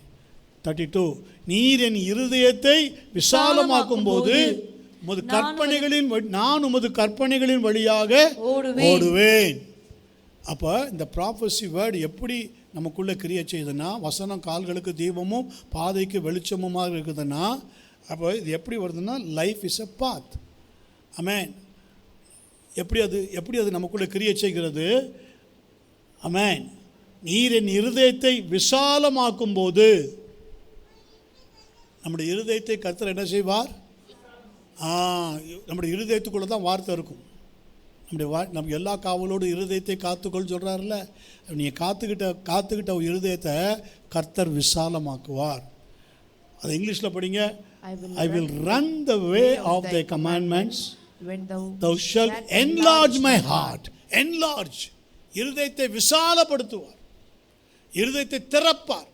32. நீர் என் இருதயத்தை விசாலமாக்கும் போது நான் உமது கற்பனைகளின் வழியாக ஓடுவேன். அப்போ இந்த ப்ராஃபஸி வேர்டு எப்படி நமக்குள்ளே கிரியை செய்யுதுன்னா, வசனம் கால்களுக்கு தீபமும் பாதைக்கு வெளிச்சமுமாக இருக்குதுன்னா, அப்போ இது எப்படி வருதுன்னா, லைஃப் இஸ் எ பாத். ஆமென். எப்படி அது நமக்குள்ளே கிரியை செய்கிறது? ஆமென். நீர் என் இருதயத்தை விசாலமாக்கும் போது, நம்முடைய இருதயத்தை கர்த்தர் என்ன செய்வார்? நம்முடைய இருதயத்துக்குள்ளே தான் வார்த்தை இருக்கும். நம்ம எல்லா காவலோடு இருதயத்தை காத்துக்கொள் சொல்கிறார்ல, நீங்கள் காத்துக்கிட்ட இருதயத்தை கர்த்தர் விசாலமாக்குவார். அது இங்கிலீஷில் படிங்க. I will run the way of thy commandments, thou shalt enlarge my heart. Enlarge. இருதயத்தை விசாலப்படுத்துவார், இருதயத்தை திறப்பார்.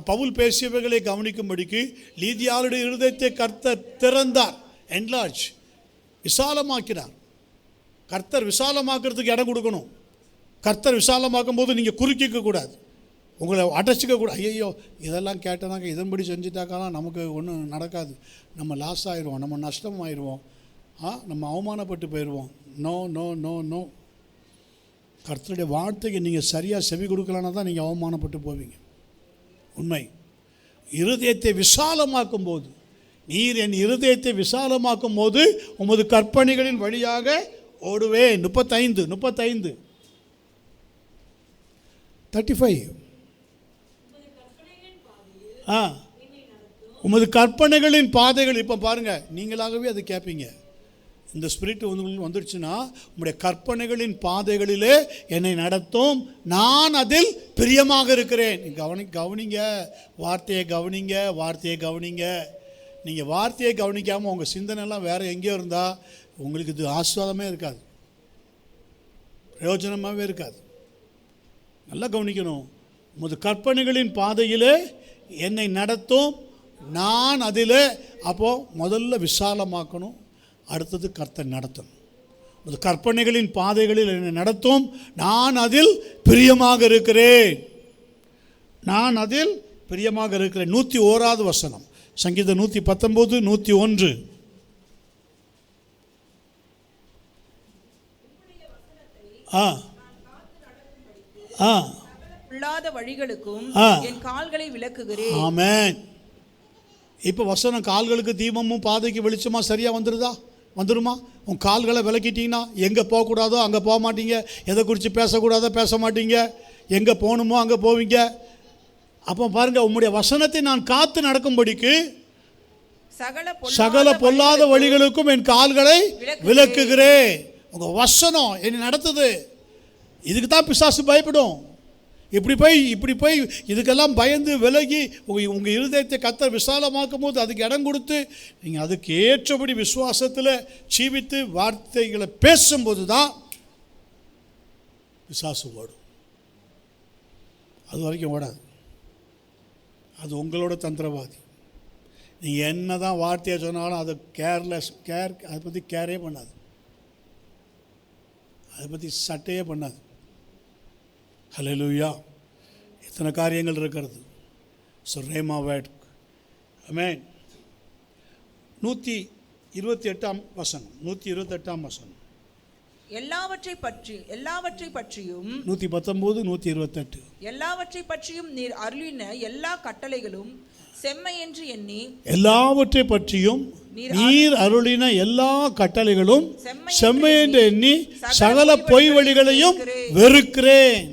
பவுல் பேசியவைகளை கவனிக்கும்படிக்கு லீதியாளுடைய இருதயத்தை கர்த்தர் திறந்தார். என்லார்ஜ், விசாலமாக்கினார். கர்த்தர் விசாலமாக்குறதுக்கு இடம் கொடுக்கணும். கர்த்தர் விசாலமாக்கும் போது நீங்கள் குறுக்கிக்க கூடாது, உங்களை அடைச்சிக்க கூடாது. ஐயோ இதெல்லாம் கேட்டனாக்க இதன்படி செஞ்சுட்டாக்கலாம் நமக்கு ஒன்றும் நடக்காது, நம்ம லாஸ் ஆயிடுவோம், நம்ம நஷ்டமாயிடுவோம், நம்ம அவமானப்பட்டு போயிடுவோம். No no no no. கர்த்தருடைய வார்த்தைக்கு நீங்கள் சரியாக செவி கொடுக்கலன்னா தான் நீங்கள் அவமானப்பட்டு போவீங்க. உண்மை. இருதயத்தை விசாலமாக்கும் போது, நீர் என் இருதயத்தை விசாலமாக்கும் போது உமது கற்பனைகளின் வழியாக ஓடுவேன். 35 35 உமது கற்பனைகளின் பாதைகள். இப்போ பாருங்கள், நீங்களாகவே அதை கேட்பீங்க. இந்த ஸ்பிரிட் வந்துடுச்சுன்னா, உங்களுடைய கற்பனைகளின் பாதைகளிலே என்னை நடத்தும், நான் அதில் பிரியமாக இருக்கிறேன். கவனிங்க, வார்த்தையை கவனிங்க. நீங்கள் வார்த்தையை கவனிக்காமல் உங்கள் சிந்தனைலாம் வேறு எங்கேயோ இருந்தால் உங்களுக்கு இது ஆஸ்வாதமே இருக்காது, பிரயோஜனமாகவே இருக்காது. நல்லா கவனிக்கணும். உமது கற்பனைகளின் பாதையிலே என்னை நடத்தும், நான் அதில். அப்போது முதல்ல விசாலமாக்கணும், அடுத்தது கர்த்தர் நடத்தணும். உமது கற்பனைகளின் பாதைகளில் என்னை நடத்தும், நான் அதில் பிரியமாக இருக்கிறேன். 101வது வசனம், சங்கீதம் 119 101. உள்ளாத வழிகளுக்கும் என் கால்களை விலக்குகிறேன். ஆமென். இப்போ வசனம் கால்களுக்கு தீபமும் பாதைக்கு வெளிச்சமா சரியா வந்துருமா? உன் கால்களை விளக்கிட்டீங்கன்னா எங்கே போகக்கூடாதோ அங்கே போக மாட்டீங்க, எதை குறித்து பேசக்கூடாதோ பேச மாட்டீங்க, எங்கே போகணுமோ அங்கே போவீங்க. அப்போ பாருங்க, உம்முடைய வசனத்தை நான் காத்து நடக்கும்படிக்கு சகல பொல்லாத வழிகளுக்கும் என் கால்களை விலக்குகிறேன். உங்கள் வசனம் என்னை நடத்துது. இதுக்கு தான் பிசாசு பயப்படும். இப்படி போய் இதுக்கெல்லாம் பயந்து விலகி உங்கள் இருதயத்தை கர்த்தர் விசாலமாக்கும் போது அதுக்கு இடம் கொடுத்து நீங்கள் அதுக்கு ஏற்றபடி விசுவாசத்தில் ஜீவித்து வார்த்தைகளை பேசும்போது தான் பிசாசு ஓடும். அது வரைக்கும் ஓடாது. அது உங்களோட தந்திரவாதி. நீங்கள் என்ன தான் வார்த்தையை சொன்னாலும் அதை அதை பற்றி கேரே பண்ணாது, அதை பற்றி சட்டையே பண்ணாது. ஹல்லேலூயா. இத்தனை காரியங்கள் இருக்கிறது. So rhema word. ஆமென். 128ஆம் வசனம். எல்லாவற்றை பற்றியும் 119 128. எல்லாவற்றை பற்றியும் நீர் அருளின எல்லா கட்டளைகளும் செம்மை என்று எண்ணி, எல்லாவற்றை பற்றியும் நீர் அருளின எல்லா கட்டளைகளும் செம்மை என்று எண்ணி சகல பொய் வழிகளையும் வெறுக்கிறேன்.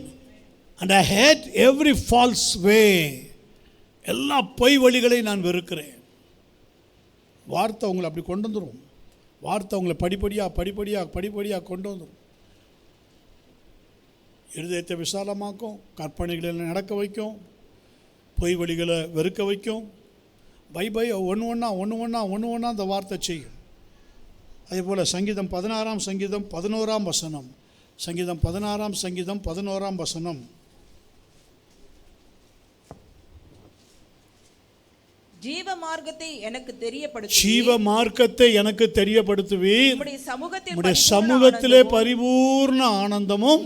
And I hate every false way. எல்லா பொய் வழிகளையும் நான் வெறுக்கிறேன். வார்த்தை உங்களை அப்படி கொண்டு வந்துடும். வார்த்தை உங்களை படிப்படியாக கொண்டு வந்துடும். இருதயத்தை விசாலமாக்கும், கற்பனைகளை நடக்க வைக்கும், பொய் வழிகளை வெறுக்க வைக்கும். ஒன்று ஒன்றா அந்த வார்த்தை செய்யும். அதே போல் சங்கீதம் 16ஆம் சங்கீதம் 11ஆம் வசனம். சங்கீதம் 16ஆம் சங்கீதம் 11ஆம் வசனம். ஜீவ மார்க்கத்தை எனக்கு தெரியப்படுத்துவீர். உம்முடைய சமூகத்திலே பரிபூர்ண ஆனந்தமும்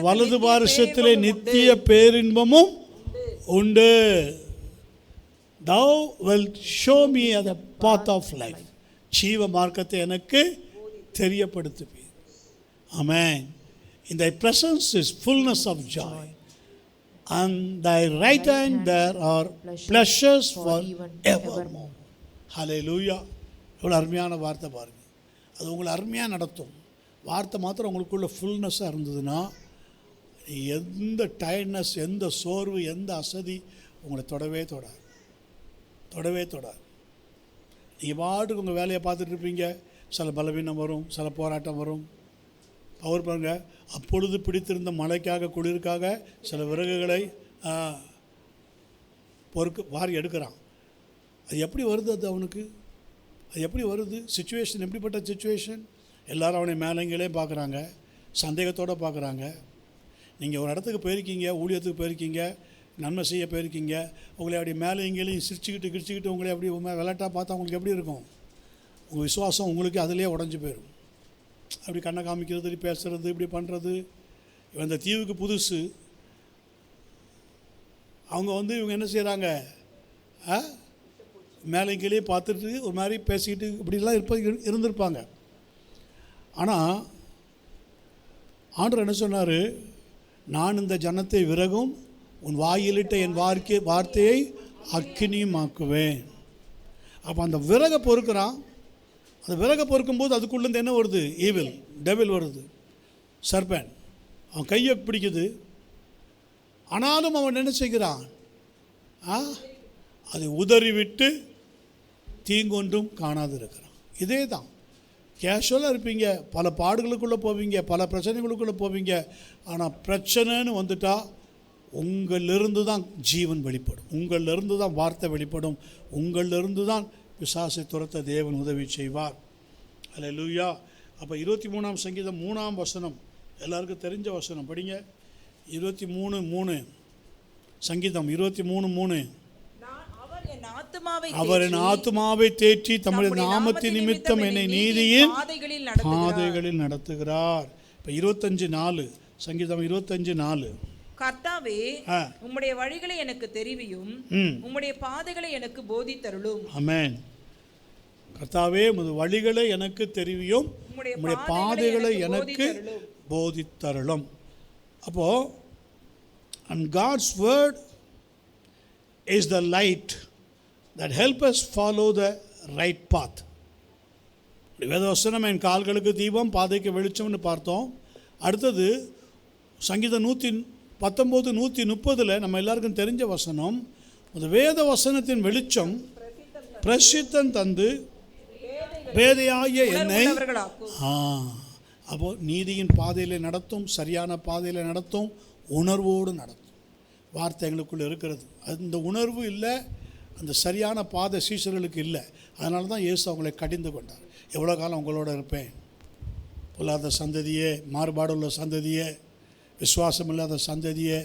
வலது பாரிசத்திலே நித்திய பேரின்பமும் உண்டு. Thou wilt show me the path of life. ஜீவ மார்க்கத்தை எனக்கு தெரியப்படுத்துவீர். Amen. In thy presence is fullness of joy. on thy right hand there are pleasures for evermore. ஹல்லேலூயா. எவ்வளோ அருமையான வார்த்தை பாருங்கள். அது உங்களை அருமையாக நடத்தும். வார்த்தை மாத்திரம் உங்களுக்குள்ள ஃபுல்னஸ்ஸாக இருந்ததுன்னா எந்த டயர்ட்னஸ், எந்த சோர்வு, எந்த அசதி உங்களை தொடவே தொடாது. நீங்கள் பாட்டுக்கு உங்கள் வேலையை பார்த்துட்டு இருப்பீங்க. சில பலவீனம் வரும், சில போராட்டம் வரும். அவர் பாருங்க, அப்பொழுது பிடித்திருந்த மழைக்காக குளிருக்காக சில விறகுகளை வாரி எடுக்கிறான். அது எப்படி வருது? அது அவனுக்கு அது எப்படி வருது? சுச்சுவேஷன் எப்படிப்பட்ட சுச்சுவேஷன்? எல்லோரும் அவனை மேலங்களையும் பார்க்குறாங்க, சந்தேகத்தோடு பார்க்குறாங்க. நீங்கள் ஒரு இடத்துக்கு போயிருக்கீங்க, ஊழியத்துக்கு போயிருக்கீங்க, நன்மை செய்ய போயிருக்கீங்க. உங்களை அப்படி மேலே இங்கேயும் கிடிச்சிக்கிட்டு உங்களை அப்படி விளையாட்டாக பார்த்தா உங்களுக்கு எப்படி இருக்கும்? உங்கள் விசுவாசம் உங்களுக்கு அதிலே உடஞ்சி போயிடும். அப்படி கண்ணை காமிக்கிறது, பேசுகிறது, இப்படி பண்ணுறது. இவன் இந்த தீவுக்கு புதுசு. அவங்க இவங்க என்ன செய்கிறாங்க? மேலே கீழே பார்த்துட்டு ஒரு மாதிரி பேசிக்கிட்டு இப்படிலாம் இருந்திருப்பாங்க. ஆனால் ஆண்டவர் என்ன சொன்னார்? நான் இந்த ஜனத்தை விறகும் உன் வாயிலிட்ட என் வார்த்தையை அக்கினியுமாக்குவேன். அப்போ அந்த விறகை பொறுக்கிறான். அந்த விறகை பொறுக்கும்போது அதுக்குள்ளேருந்து என்ன வருது? ஈவில், டெவில் வருது, சர்பன். அவன் கையை பிடிக்குது. ஆனாலும் அவன் என்ன செய்கிறான்? அதை உதறிவிட்டு தீங்கொன்றும் காணாது இருக்கிறான். இதே தான். கேஷுவலாக இருப்பீங்க, பல பாடுகளுக்குள்ளே போவீங்க, பல பிரச்சனைகளுக்குள்ளே போவீங்க. ஆனால் பிரச்சனைன்னு வந்துட்டால் உங்களிலிருந்து தான் ஜீவன் வெளிப்படும், உங்களிலிருந்து தான் வார்த்தை வெளிப்படும், உங்களிலிருந்து தான் பிசாசை துரத்த தேவன் உதவி செய்வார். அல்லேலூயா. அப்போ 23ஆம் சங்கீதம் 3ஆம் வசனம் எல்லாருக்கும் தெரிஞ்ச வசனம் படிங்க. 23:3 சங்கீதம் 23:3. அவர் என் ஆத்துமாவை தேற்றி தம்முடைய நாமத்தின் நிமித்தம் என்னை நீதியின் பாதைகளில் நடத்துகிறார். இப்போ 25:4 சங்கீதம் 25:4. கர்த்தாவே, உம்முடைய வழிகளை எனக்கு தெரிவியும், உம்முடைய பாதைகளை எனக்கு போதித்தருளும். ஆமென். கர்த்தாவே, உமது வழிகளை எனக்கு தெரிவியும், உம்முடைய பாதைகளை எனக்கு போதித்தருளும். அப்போ and God's word is the light that help us follow the right path. வேதவசனம் என் கால்களுக்கு தீபம், பாதைக்கு வெளிச்சம்னு பார்த்தோம். அடுத்தது சங்கீதம் 119 130 நம்ம எல்லாருக்கும் தெரிஞ்ச வசனம். அந்த வேத வசனத்தின் வெளிச்சம் பிரசித்தம் தந்து பேதையாகிய என்னை அப்போ நீதியின் பாதையில் நடத்தும், சரியான பாதையில் நடத்தும், உணர்வோடு நடத்தும். வார்த்தை எங்களுக்குள்ளே இருக்கிறது. அந்த உணர்வு இல்லை, அந்த சரியான பாதை சீஷர்களுக்கு இல்லை. அதனால தான் இயேசு அவங்களை கடிந்து கொண்டார். எவ்வளோ காலம் உங்களோட இருப்பேன்? பொல்லாத சந்ததியே, மாறுபாடுள்ள சந்ததியே, விசுவாசம் இல்லாத சந்ததியே,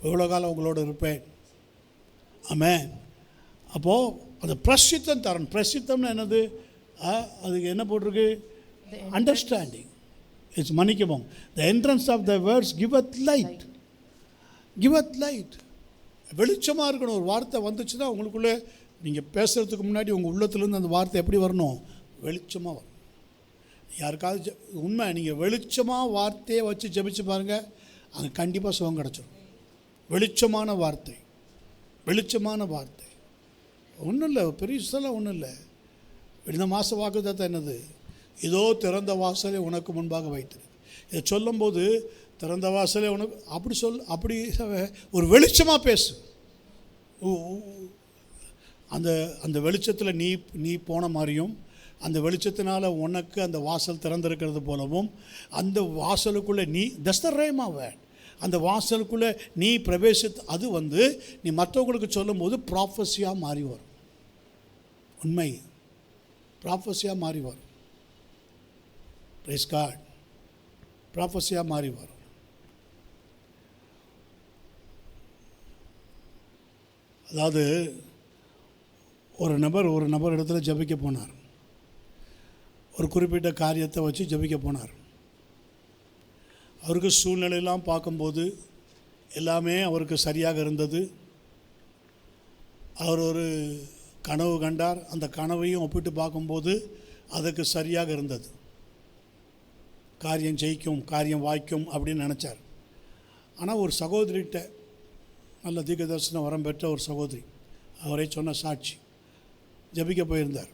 எவ்வளோ காலம் உங்களோட இருப்பேன்? ஆமென். அப்போது அந்த பிரசித்தம் தரணும். பிரசித்தம்னு என்னது? அதுக்கு என்ன போட்டிருக்கு? அண்டர்ஸ்டாண்டிங். இட்ஸ் மன்னிக்கவும். The entrance of the words giveth light. Giveth light. வெளிச்சமாக இருக்கணும். ஒரு வார்த்தை வந்துச்சுன்னா உங்களுக்குள்ளே நீங்கள் பேசுகிறதுக்கு முன்னாடி உங்கள் உள்ளத்துலேருந்து அந்த வார்த்தை எப்படி வரணும்? வெளிச்சமாக வரும். யாருக்காவது உண்மை, நீங்கள் வெளிச்சமாக வார்த்தையை வச்சு ஜெபிச்சு பாருங்கள், அங்கே கண்டிப்பாக சுகம் கிடச்சிடும். வெளிச்சமான வார்த்தை, வெளிச்சமான வார்த்தை. ஒன்றும் இல்லை, பெருசெல்லாம் ஒன்றும் இல்லை. இந்த மாத வாக்குத்தத்தம் என்னது? இதோ திறந்த வாசலை உனக்கு முன்பாக வைத்தது. இதை சொல்லும்போது திறந்த வாசலே உனக்கு அப்படி அப்படி ஒரு வெளிச்சமாக பேசு. அந்த அந்த வெளிச்சத்தில் நீ போன மாதிரியும், அந்த வெளிச்சத்தினால் உனக்கு அந்த வாசல் திறந்திருக்கிறது போலவும், அந்த வாசலுக்குள்ளே நீ தஸ்தரேமாவே அந்த வாசலுக்குள்ளே நீ அது நீ மற்றவங்களுக்கு சொல்லும்போது ப்ராஃபஸியாக மாறி வரும். உண்மை ப்ராஃபஸியாக மாறி வரும். Price God. ப்ராஃபஸியாக மாறி வரும். அதாவது ஒரு நபர் இடத்துல ஜெபிக்க போனார். ஒரு குறிப்பிட்ட காரியத்தை வச்சு ஜெபிக்க போனார். அவருக்கு சூழ்நிலையெல்லாம் பார்க்கும்போது எல்லாமே அவருக்கு சரியாக இருந்தது. அவர் ஒரு கனவு கண்டார். அந்த கனவையும் ஒப்பிட்டு பார்க்கும்போது அதுக்கு சரியாக இருந்தது. காரியம் ஜெயிக்கும், காரியம் வாய்க்கும் அப்படின்னு நினச்சார். ஆனால் ஒரு சகோதரிகிட்ட நல்ல தீர்க்கதரிசன வரம் பெற்ற ஒரு சகோதரி, அவரே சொன்ன சாட்சி. ஜெபிக்க போயிருந்தார்.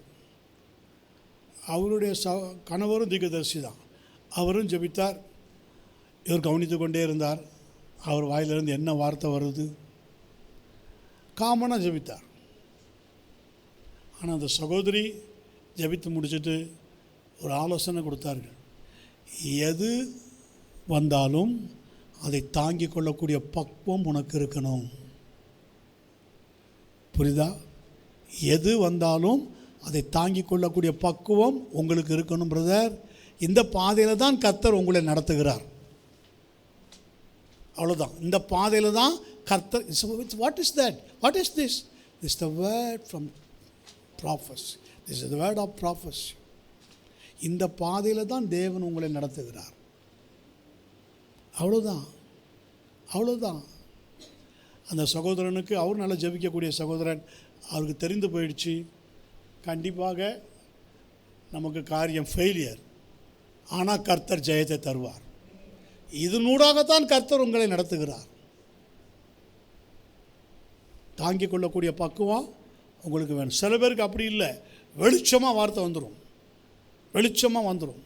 அவருடைய கணவரும் தீர்க்கதரிசி தான். அவரும் ஜெபித்தார். இவர் கவனித்து கொண்டே இருந்தார். அவர் வாயிலிருந்து என்ன வார்த்தை வருது, காமனாக ஜெபித்தார். ஆனால் அந்த சகோதரி ஜெபித்து முடிச்சுட்டு ஒரு ஆலோசனை கொடுத்தார்கள். எது வந்தாலும் அதை தாங்கிக் கொள்ளக்கூடிய பக்குவம் உனக்கு இருக்கணும். புரியுதா? எது வந்தாலும் அதை தாங்கிக் கொள்ளக்கூடிய பக்குவம் உங்களுக்கு இருக்கணும் பிரதர். இந்த பாதையில் தான் கர்த்தர் உங்களை நடத்துகிறார். அவ்வளோதான். இந்த பாதையில் தான் கர்த்தர். What is that? What is this? This the word from prophecy. This is the word of prophecy. இந்த பாதையில் தான் தேவன் உங்களை நடத்துகிறார். அவ்வளோதான், அவ்வளோதான். அந்த சகோதரனுக்கு, அவர் நல்லா ஜெபிக்கக்கூடிய சகோதரன், அவருக்கு தெரிந்து போயிடுச்சு கண்டிப்பாக நமக்கு காரியம் ஃபெயிலியர், ஆனால் கர்த்தர் ஜெயத்தை தருவார். இதனூடாகத்தான் கர்த்தர் உங்களை நடத்துகிறார். தாங்கிக் கொள்ளக்கூடிய பக்குவம் உங்களுக்கு வேணும். சில பேருக்கு அப்படி இல்லை, வெளிச்சமாக வார்த்தை வந்துடும், வெளிச்சமாக வந்துடும்.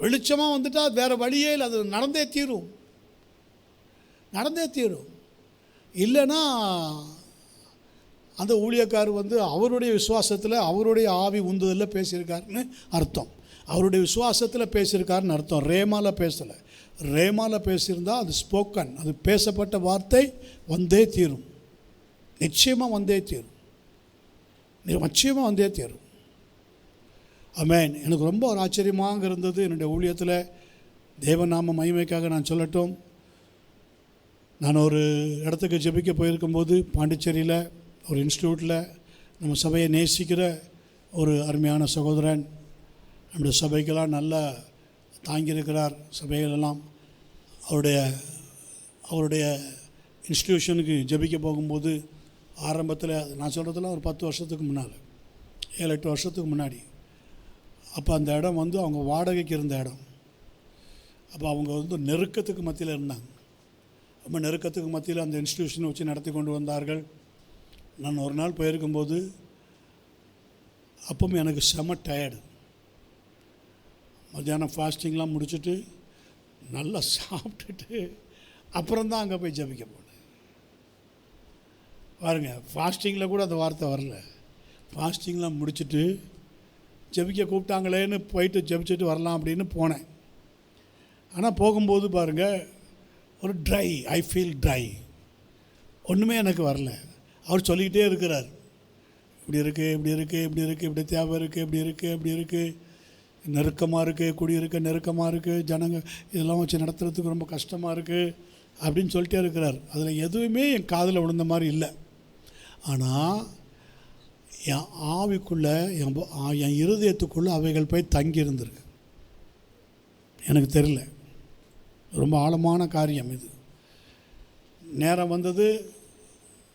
வெளிச்சமாக வந்துட்டால் வேறு வழியே இல்லை, அது நடந்தே தீரும், நடந்தே தீரும். இல்லைன்னா அந்த ஊழியக்கார் அவருடைய விசுவாசத்தில், அவருடைய ஆவி உந்துதலில் பேசியிருக்காருன்னு அர்த்தம். அவருடைய விசுவாசத்தில் பேசியிருக்காருன்னு அர்த்தம். ரேமாவில் பேசலை. ரேமாவில் பேசியிருந்தால் அது ஸ்போக்கன், அது பேசப்பட்ட வார்த்தை வந்தே தீரும், நிச்சயமாக வந்தே தீரும், நிச்சயமாக வந்தே தீரும். ஆமென். எனக்கு ரொம்ப ஒரு ஆச்சரியமாக இருந்தது என்னுடைய ஊழியத்தில். தேவநாம மகிமைக்காக நான் சொல்லட்டும், நான் ஒரு இடத்துக்கு ஜெபிக்க போயிருக்கும்போது பாண்டிச்சேரியில் ஒரு இன்ஸ்டியூட்டில் நம்ம சபையை நேசிக்கிற ஒரு அருமையான சகோதரன், நம்முடைய சபைக்கெல்லாம் நல்லா தாங்கியிருக்கிறார். சபைகளெல்லாம் அவருடைய இன்ஸ்டியூஷனுக்கு ஜெபிக்க போகும்போது ஆரம்பத்தில், நான் சொல்கிறதுலாம் ஒரு 10 வருஷத்துக்கு முன்னால், 7-8 வருஷத்துக்கு முன்னாடி, அப்போ அந்த இடம் அவங்க வாடகைக்கு இருந்த இடம். அப்போ அவங்க நெருக்கத்துக்கு மத்தியில் இருந்தாங்க. ரொம்ப நெருக்கத்துக்கு மத்தியில் அந்த இன்ஸ்டியூஷனை வச்சு நடத்தி கொண்டு வந்தார்கள். நான் ஒரு நாள் போயிருக்கும்போது அப்பவும் எனக்கு செம டயர்டு. மத்தியானம் ஃபாஸ்டிங்லாம் முடிச்சுட்டு நல்லா சாப்பிட்டுட்டு அப்புறம்தான் அங்கே போய் ஜெபிக்க போனேன். பாருங்க, ஃபாஸ்டிங்கில் கூட அந்த வார்த்தை வரல. ஃபாஸ்டிங்லாம் முடிச்சுட்டு ஜெபிக்க கூப்பிட்டாங்களேன்னு போயிட்டு ஜெபிச்சுட்டு வரலாம் அப்படின்னு போனேன். ஆனால் போகும்போது பாருங்கள், ஒரு ட்ரை, ஐ ஃபீல் ட்ரை, ஒன்றுமே எனக்கு வரல. அவர் சொல்லிக்கிட்டே இருக்கிறார், இப்படி இருக்குது, இப்படி இருக்குது, இப்படி இருக்குது, இப்படி தேவை இருக்குது, இப்படி இருக்குது, இப்படி இருக்குது, நெருக்கமாக இருக்குது, குடியிருக்க நெருக்கமாக இருக்குது, ஜனங்க இதெல்லாம் வச்சு நடத்துறதுக்கு ரொம்ப கஷ்டமாக இருக்குது அப்படின்னு சொல்லிட்டே இருக்கிறார். அதில் எதுவுமே என் காதில் விழுந்த மாதிரி இல்லை. ஆனால் என் ஆவிக்குள்ளே, என் இருதயத்துக்குள்ளே அவைகள் போய் தங்கி இருந்திருக்கு. எனக்கு தெரியல, ரொம்ப ஆழமான காரியம் இது. நேரம் வந்தது,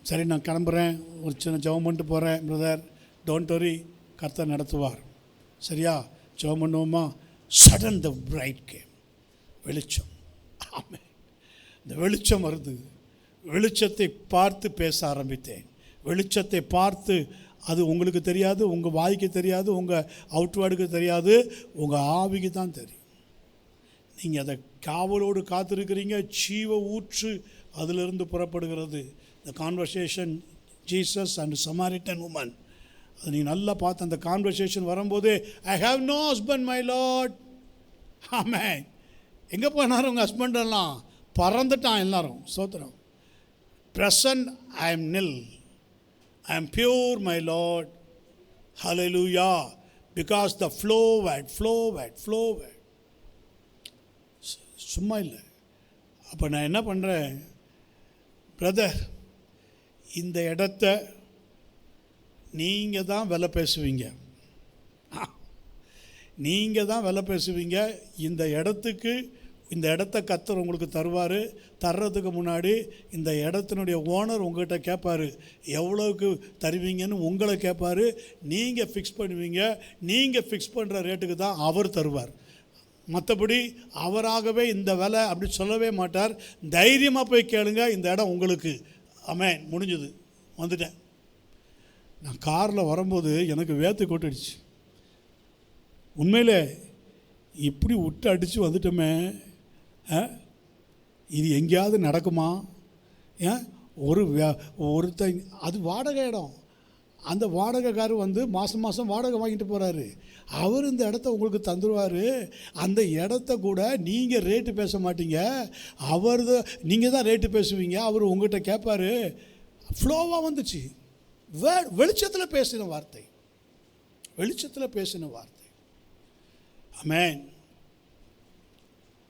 சரி நான் கிளம்புறேன், ஒரு சின்ன ஜெபம் பண்ணிட்டு போகிறேன் பிரதர், டோன்ட் வரி, கர்த்தர் நடத்துவார். சரியா, ஜெபம் பண்ணுவோமா? சடன் த பிரைட் கேம், வெளிச்சம். ஆமென். இந்த வெளிச்சம் வருது. வெளிச்சத்தை பார்த்து பேச ஆரம்பித்தேன். வெளிச்சத்தை பார்த்து, அது உங்களுக்கு தெரியாது, உங்கள் வாய்க்கு தெரியாது, உங்கள் அவுட்வேர்டுக்கு தெரியாது, உங்கள் ஆவிக்கு தான் தெரியும். நீங்கள் அதை காவலோடு காத்திருக்கிறீங்க. ஜீவ ஊற்று அதிலிருந்து புறப்படுகிறது. The conversation Jesus and Samaritan woman, அது நீங்கள் நல்லா பார்த்து அந்த கான்வர்சேஷன் வரும்போது, I have no husband my lord. ஆமென். எங்கே போனார் உங்கள் ஹஸ்பண்டெல்லாம்? பறந்துட்டான் எல்லாரும். சோத்திரம். Present I am nil, I am pure my Lord. Hallelujah. Because the flow wade சும்மா இல்லை. அப்போ நான் என்ன பண்ணுறேன், பிரதர், இந்த இடத்த நீங்கள் தான் விலை பேசுவீங்க, நீங்கள் தான் விலை பேசுவீங்க. இந்த இடத்த கர்த்தர் உங்களுக்கு தருவார். தர்றதுக்கு முன்னாடி இந்த இடத்தினுடைய ஓனர் உங்கள்கிட்ட கேட்பார், எவ்வளோக்கு தருவீங்கன்னு உங்களை கேட்பார். நீங்கள் ஃபிக்ஸ் பண்ணுவீங்க. நீங்கள் ஃபிக்ஸ் பண்ணுற ரேட்டுக்கு தான் அவர் தருவார். மற்றபடி அவராகவே இந்த விலை அப்படி சொல்லவே மாட்டார். தைரியமாக போய் கேளுங்க, இந்த இடம் உங்களுக்கு ஆமென், முடிஞ்சது, வந்துட்டேன். நான் காரில் வரும்போது எனக்கு வேர்த்து கொட்டிடுச்சு. உண்மையிலே இப்படி விட்டு அடித்து வந்துட்டோமே, இது எங்கேயாவது நடக்குமா? ஏன் ஒருத்தன் அது வாடகை இடம், அந்த வாடகைக்காரர் வந்து மாதம் மாதம் வாடகை வாங்கிட்டு போகிறாரு. அவர் இந்த இடத்த உங்களுக்கு தந்துடுவார். அந்த இடத்த கூட நீங்கள் ரேட்டு பேச மாட்டீங்க, நீங்கள் தான் ரேட்டு பேசுவீங்க. அவர் உங்கள்கிட்ட கேட்பார். ஃப்ளோவாக வந்துச்சு. வெளிச்சத்தில் பேசின வார்த்தை, வெளிச்சத்தில் பேசின வார்த்தை. ஆமென்.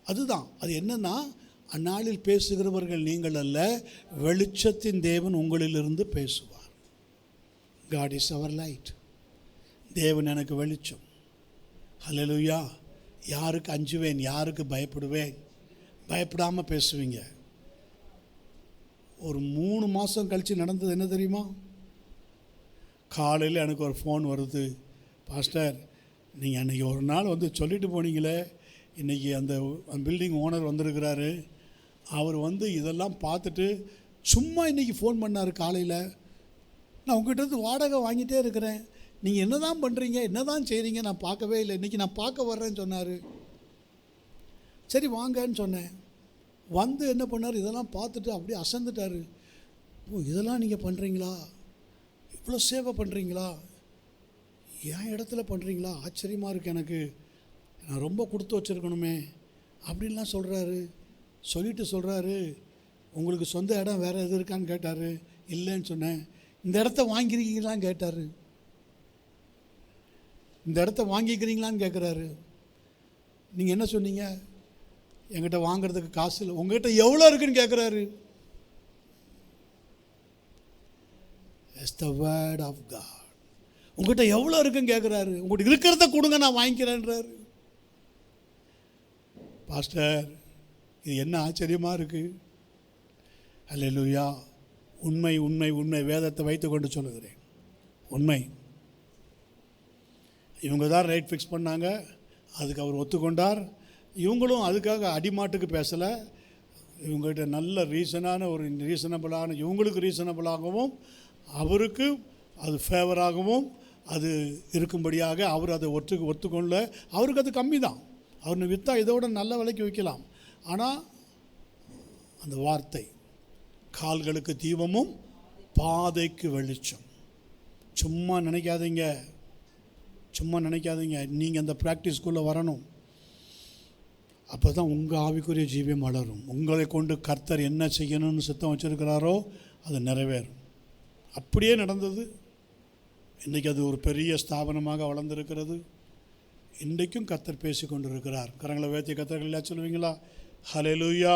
அதுதான் அது. என்னன்னா, அந்நாளில் பேசுகிறவர்கள் நீங்கள் அல்ல, வெளிச்சத்தின் தேவன் உங்களிலிருந்து பேசுவார். God is our light. தேவன் எனக்கு வெளிச்சம். ஹல்லேலூயா. யாருக்கு அஞ்சுவேன், யாருக்கு பயப்படுவேன்? பயப்படாமல் பேசுவீங்க. ஒரு 3 மாதம் கழித்து நடந்தது என்ன தெரியுமா? காலையில் எனக்கு ஒரு ஃபோன் வருது. பாஸ்டர், நீங்கள் அன்றைக்கி ஒரு நாள் வந்து சொல்லிட்டு போனீங்களே, இன்றைக்கி அந்த பில்டிங் ஓனர் வந்திருக்கிறாரு. அவர் வந்து இதெல்லாம் பார்த்துட்டு சும்மா இன்றைக்கி ஃபோன் பண்ணார் காலையில். நான் உங்கள்கிட்ட வாடகை வாங்கிட்டே இருக்கிறேன், நீங்கள் என்ன தான் பண்ணுறீங்க, என்ன தான் செய்கிறீங்க, நான் பார்க்கவே இல்லை, இன்றைக்கி நான் பார்க்க வர்றேன்னு சொன்னார். சரி வாங்கன்னு சொன்னேன். வந்து என்ன பண்ணார், இதெல்லாம் பார்த்துட்டு அப்படியே அசந்துட்டார். ஓ, இதெல்லாம் நீங்கள் பண்ணுறீங்களா, இவ்வளோ சேவை பண்ணுறீங்களா, என் இடத்துல பண்ணுறீங்களா, ஆச்சரியமாக இருக்குது எனக்கு, நான் ரொம்ப கொடுத்து வச்சுருக்கணுமே அப்படின்லாம் சொல்கிறாரு. சொல்லிட்டு சொல்கிறாரு, உங்களுக்கு சொந்த இடம் வேறு எது இருக்கான்னு கேட்டார். இல்லைன்னு சொன்னேன். இந்த இடத்த வாங்கிக்கிறீங்களான்னு கேட்டார். இந்த இடத்த வாங்கிக்கிறீங்களான்னு கேட்குறாரு. நீங்கள் என்ன சொன்னீங்க? என்கிட்ட வாங்கிறதுக்கு காசு இல்லை. உங்கள்கிட்ட எவ்வளோ இருக்குன்னு கேட்குறாரு. It's the word of God. உங்கள்கிட்ட எவ்வளோ இருக்குன்னு கேட்குறாரு. உங்கள்கிட்ட இருக்கிறத கொடுங்க, நான் வாங்கிக்கிறேன்றாரு. பாஸ்டர், இது என்ன ஆச்சரியமாக இருக்குது. அல்லேலூயா. உண்மை உண்மை உண்மை, வேதத்தை வைத்து கொண்டு சொல்லுகிறேன், உண்மை. இவங்க தான் ரேட் ஃபிக்ஸ் பண்ணாங்க, அதுக்கு அவர் ஒத்துக்கொண்டார். இவங்களும் அதுக்காக அடிமாட்டுக்கு பேசலை. இவங்ககிட்ட நல்ல ரீசனபிளான இவங்களுக்கு ரீசனபிளாகவும் அவருக்கு அது ஃபேவராகவும் அது இருக்கும்படியாக அவர் அதை ஒத்துக்கொள்ள. அவருக்கு அது கம்மி தான், அவனை விற்றா இதோட நல்ல விலைக்கு விற்கலாம். ஆனால் அந்த வார்த்தை கால்களுக்கு தீபமும் பாதைக்கு வெளிச்சம். சும்மா நினைக்காதீங்க, சும்மா நினைக்காதீங்க. நீங்கள் அந்த ப்ராக்டிஸ்குள்ளே வரணும். அப்போ தான் உங்கள் ஆவிக்குரிய ஜீவியம் வளரும். உங்களை கொண்டு கர்த்தர் என்ன செய்யணும்னு சித்தம் வச்சுருக்கிறாரோ அது நிறைவேறும். அப்படியே நடந்தது. இன்றைக்கி அது ஒரு பெரிய ஸ்தாபனமாக வளர்ந்துருக்கிறது. இன்றைக்கும் கர்த்தர் பேசி கொண்டு இருக்கிறார். கரங்களை வேத்திய கர்த்தர்கள் இல்லையா சொல்லுவீங்களா? ஹல்லேலூயா.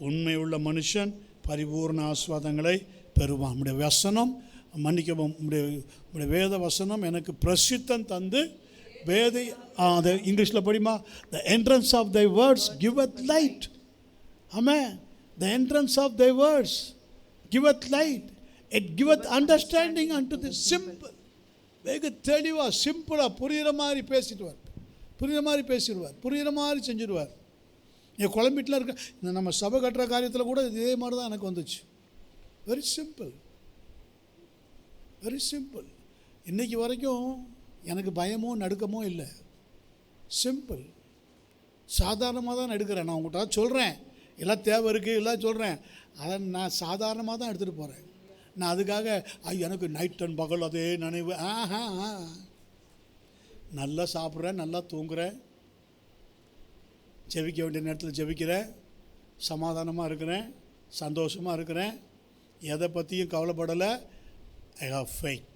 உண்மை உள்ள மனுஷன் பரிபூர்ண ஆசீர்வாதங்களை பெறுவான். நம்முடைய வசனம், மன்னிக்கவும், நம்முடைய வேத வசனம் எனக்கு பிரசித்தம் தந்து வேதை அதை இங்கிலீஷில் படிமா, the entrance of thy words giveth light. ஆமென். The entrance of thy words giveth light, it giveth understanding unto the simple. வெகு தெளிவாக சிம்பிளாக புரிகிற மாதிரி பேசிடுவார், புரிகிற மாதிரி பேசிடுவார், புரிகிற மாதிரி செஞ்சிடுவார். என் குழம்பிட்டுலாம் இருக்க இந்த நம்ம சபை கட்டுற காரியத்தில் கூட இதே மாதிரி தான் எனக்கு வந்துச்சு. Very simple, very simple. இன்றைக்கி வரைக்கும் எனக்கு பயமோ நடுக்கமோ இல்லை. சிம்பிள், சாதாரணமாக தான் எடுக்கிறேன். நான் உங்கள்கிட்ட சொல்கிறேன், எல்லாம் தேவை இருக்குது, எல்லாம் சொல்கிறேன். அதை நான் சாதாரணமாக தான் எடுத்துகிட்டு போகிறேன். நான் அதுக்காக எனக்கு நைட் அண்ட் பகல் அதே நினைவு. நல்லா சாப்பிட்றேன், நல்லா தூங்குறேன், ஜெபிக்க வேண்டிய நேரத்தில் ஜெபிக்கிறேன், சமாதானமாக இருக்கிறேன், சந்தோஷமாக இருக்கிறேன், எதை பற்றியும் கவலைப்படலை. I have faith.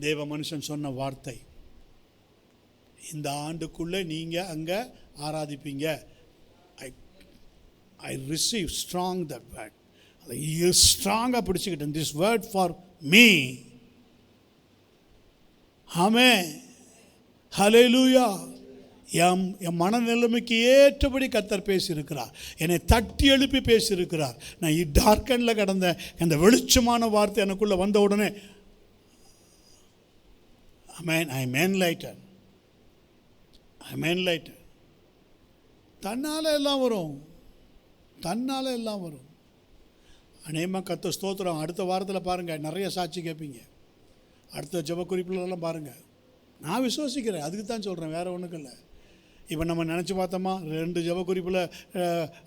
தேவ மனுஷன் சொன்ன வார்த்தை, இந்த ஆண்டுக்குள்ளே நீங்கள் அங்கே ஆராதிப்பீங்க. I receive strong that word. அதை ஸ்ட்ராங்காக பிடிச்சிக்கிட்டேன். This word for me. ஆமென். ஹல்லேலூயா. என் மனநிலைமைக்கு ஏற்றபடி கர்த்தர் பேசியிருக்கிறார். என்னை தட்டி எழுப்பி பேசியிருக்கிறார். நான் டார்க்கனில் கடந்த அந்த வெளிச்சமான வார்த்தை எனக்குள்ளே வந்த உடனே ஐ am enlightened. தன்னால் எல்லாம் வரும், தன்னால் எல்லாம் வரும். அநேகமாக கர்த்தர் ஸ்தோத்திரம். அடுத்த வாரத்தில் பாருங்கள், நிறைய சாட்சி கேட்பீங்க. அடுத்த ஜெப குறிப்புகளெல்லாம் பாருங்கள். நான் விசுவாசிக்கிறேன், அதுக்கு தான் சொல்கிறேன், வேறு ஒன்றுக்கும் இல்லை. இப்போ நம்ம நினச்சி பார்த்தோமா, 2 ஜெப குறிப்பில்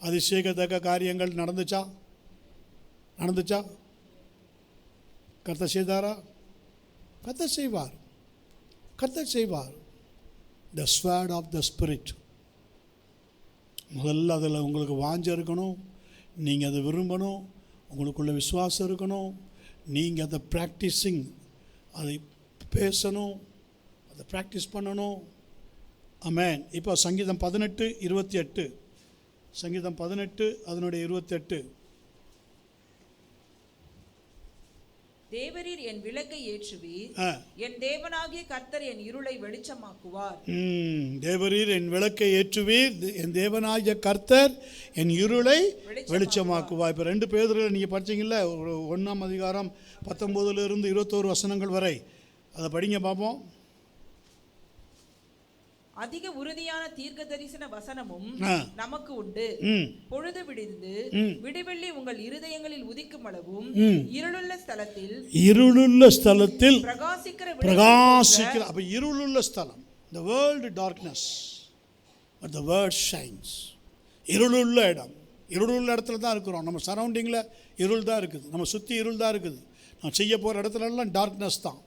அதிசயத்தக்க காரியங்கள் நடந்துச்சா? கர்த்தர் செய்தாரா? கர்த்தர் செய்வார். த ஸ்வார்ட் ஆஃப் த ஸ்பிரிட். முதல்ல அதில் உங்களுக்கு வாஞ்சை இருக்கணும், நீங்கள் அதை விரும்பணும், உங்களுக்குள்ள விசுவாசம் இருக்கணும், நீங்கள் அதை ப்ராக்டிஸிங், அதை பேசணும், அதை ப்ராக்டிஸ் பண்ணணும். ஆமென். இப்போ சங்கீதம் 18:28, சங்கீதம் 18 அதனுடைய 28. தேவரீர் என் விளக்கை ஏற்றுவீர், என் தேவனாகிய கர்த்தர் என் இருளை வெளிச்சமாக்குவார். தேவரீர் என் விளக்கை ஏற்றுவீர், என் தேவனாகிய கர்த்தர் என் இருளை வெளிச்சமாக்குவார். இப்போ 2 பேதுருல நீங்கள் படிச்சீங்கல்ல, 1ஆம் அதிகாரம் 19 to 21 வசனங்கள் வரை, அதை படிங்க பார்ப்போம். அதிக உறுதியான தீர்க்க தரிசன வசனமும் நமக்கு உண்டு. பொழுது விடிந்து விடிவெள்ளி உங்கள் இருதயங்களில் உதிக்கும் அளவும் இருளுள்ள ஸ்தலத்தில் பிரகாசிக்கிற. அப்ப இருளுள்ள ஸ்தலம், the world darkness, but the word shines. இருளுள்ள இடம், இருளுள்ள இடத்துல தான் இருக்கிறோம். நம்ம சரௌண்டிங்கில் இருள் தான் இருக்குது, நம்ம சுற்றி இருள் தான் இருக்குது. நம்ம செய்ய போகிற இடத்துலலாம் டார்க்னஸ் தான்.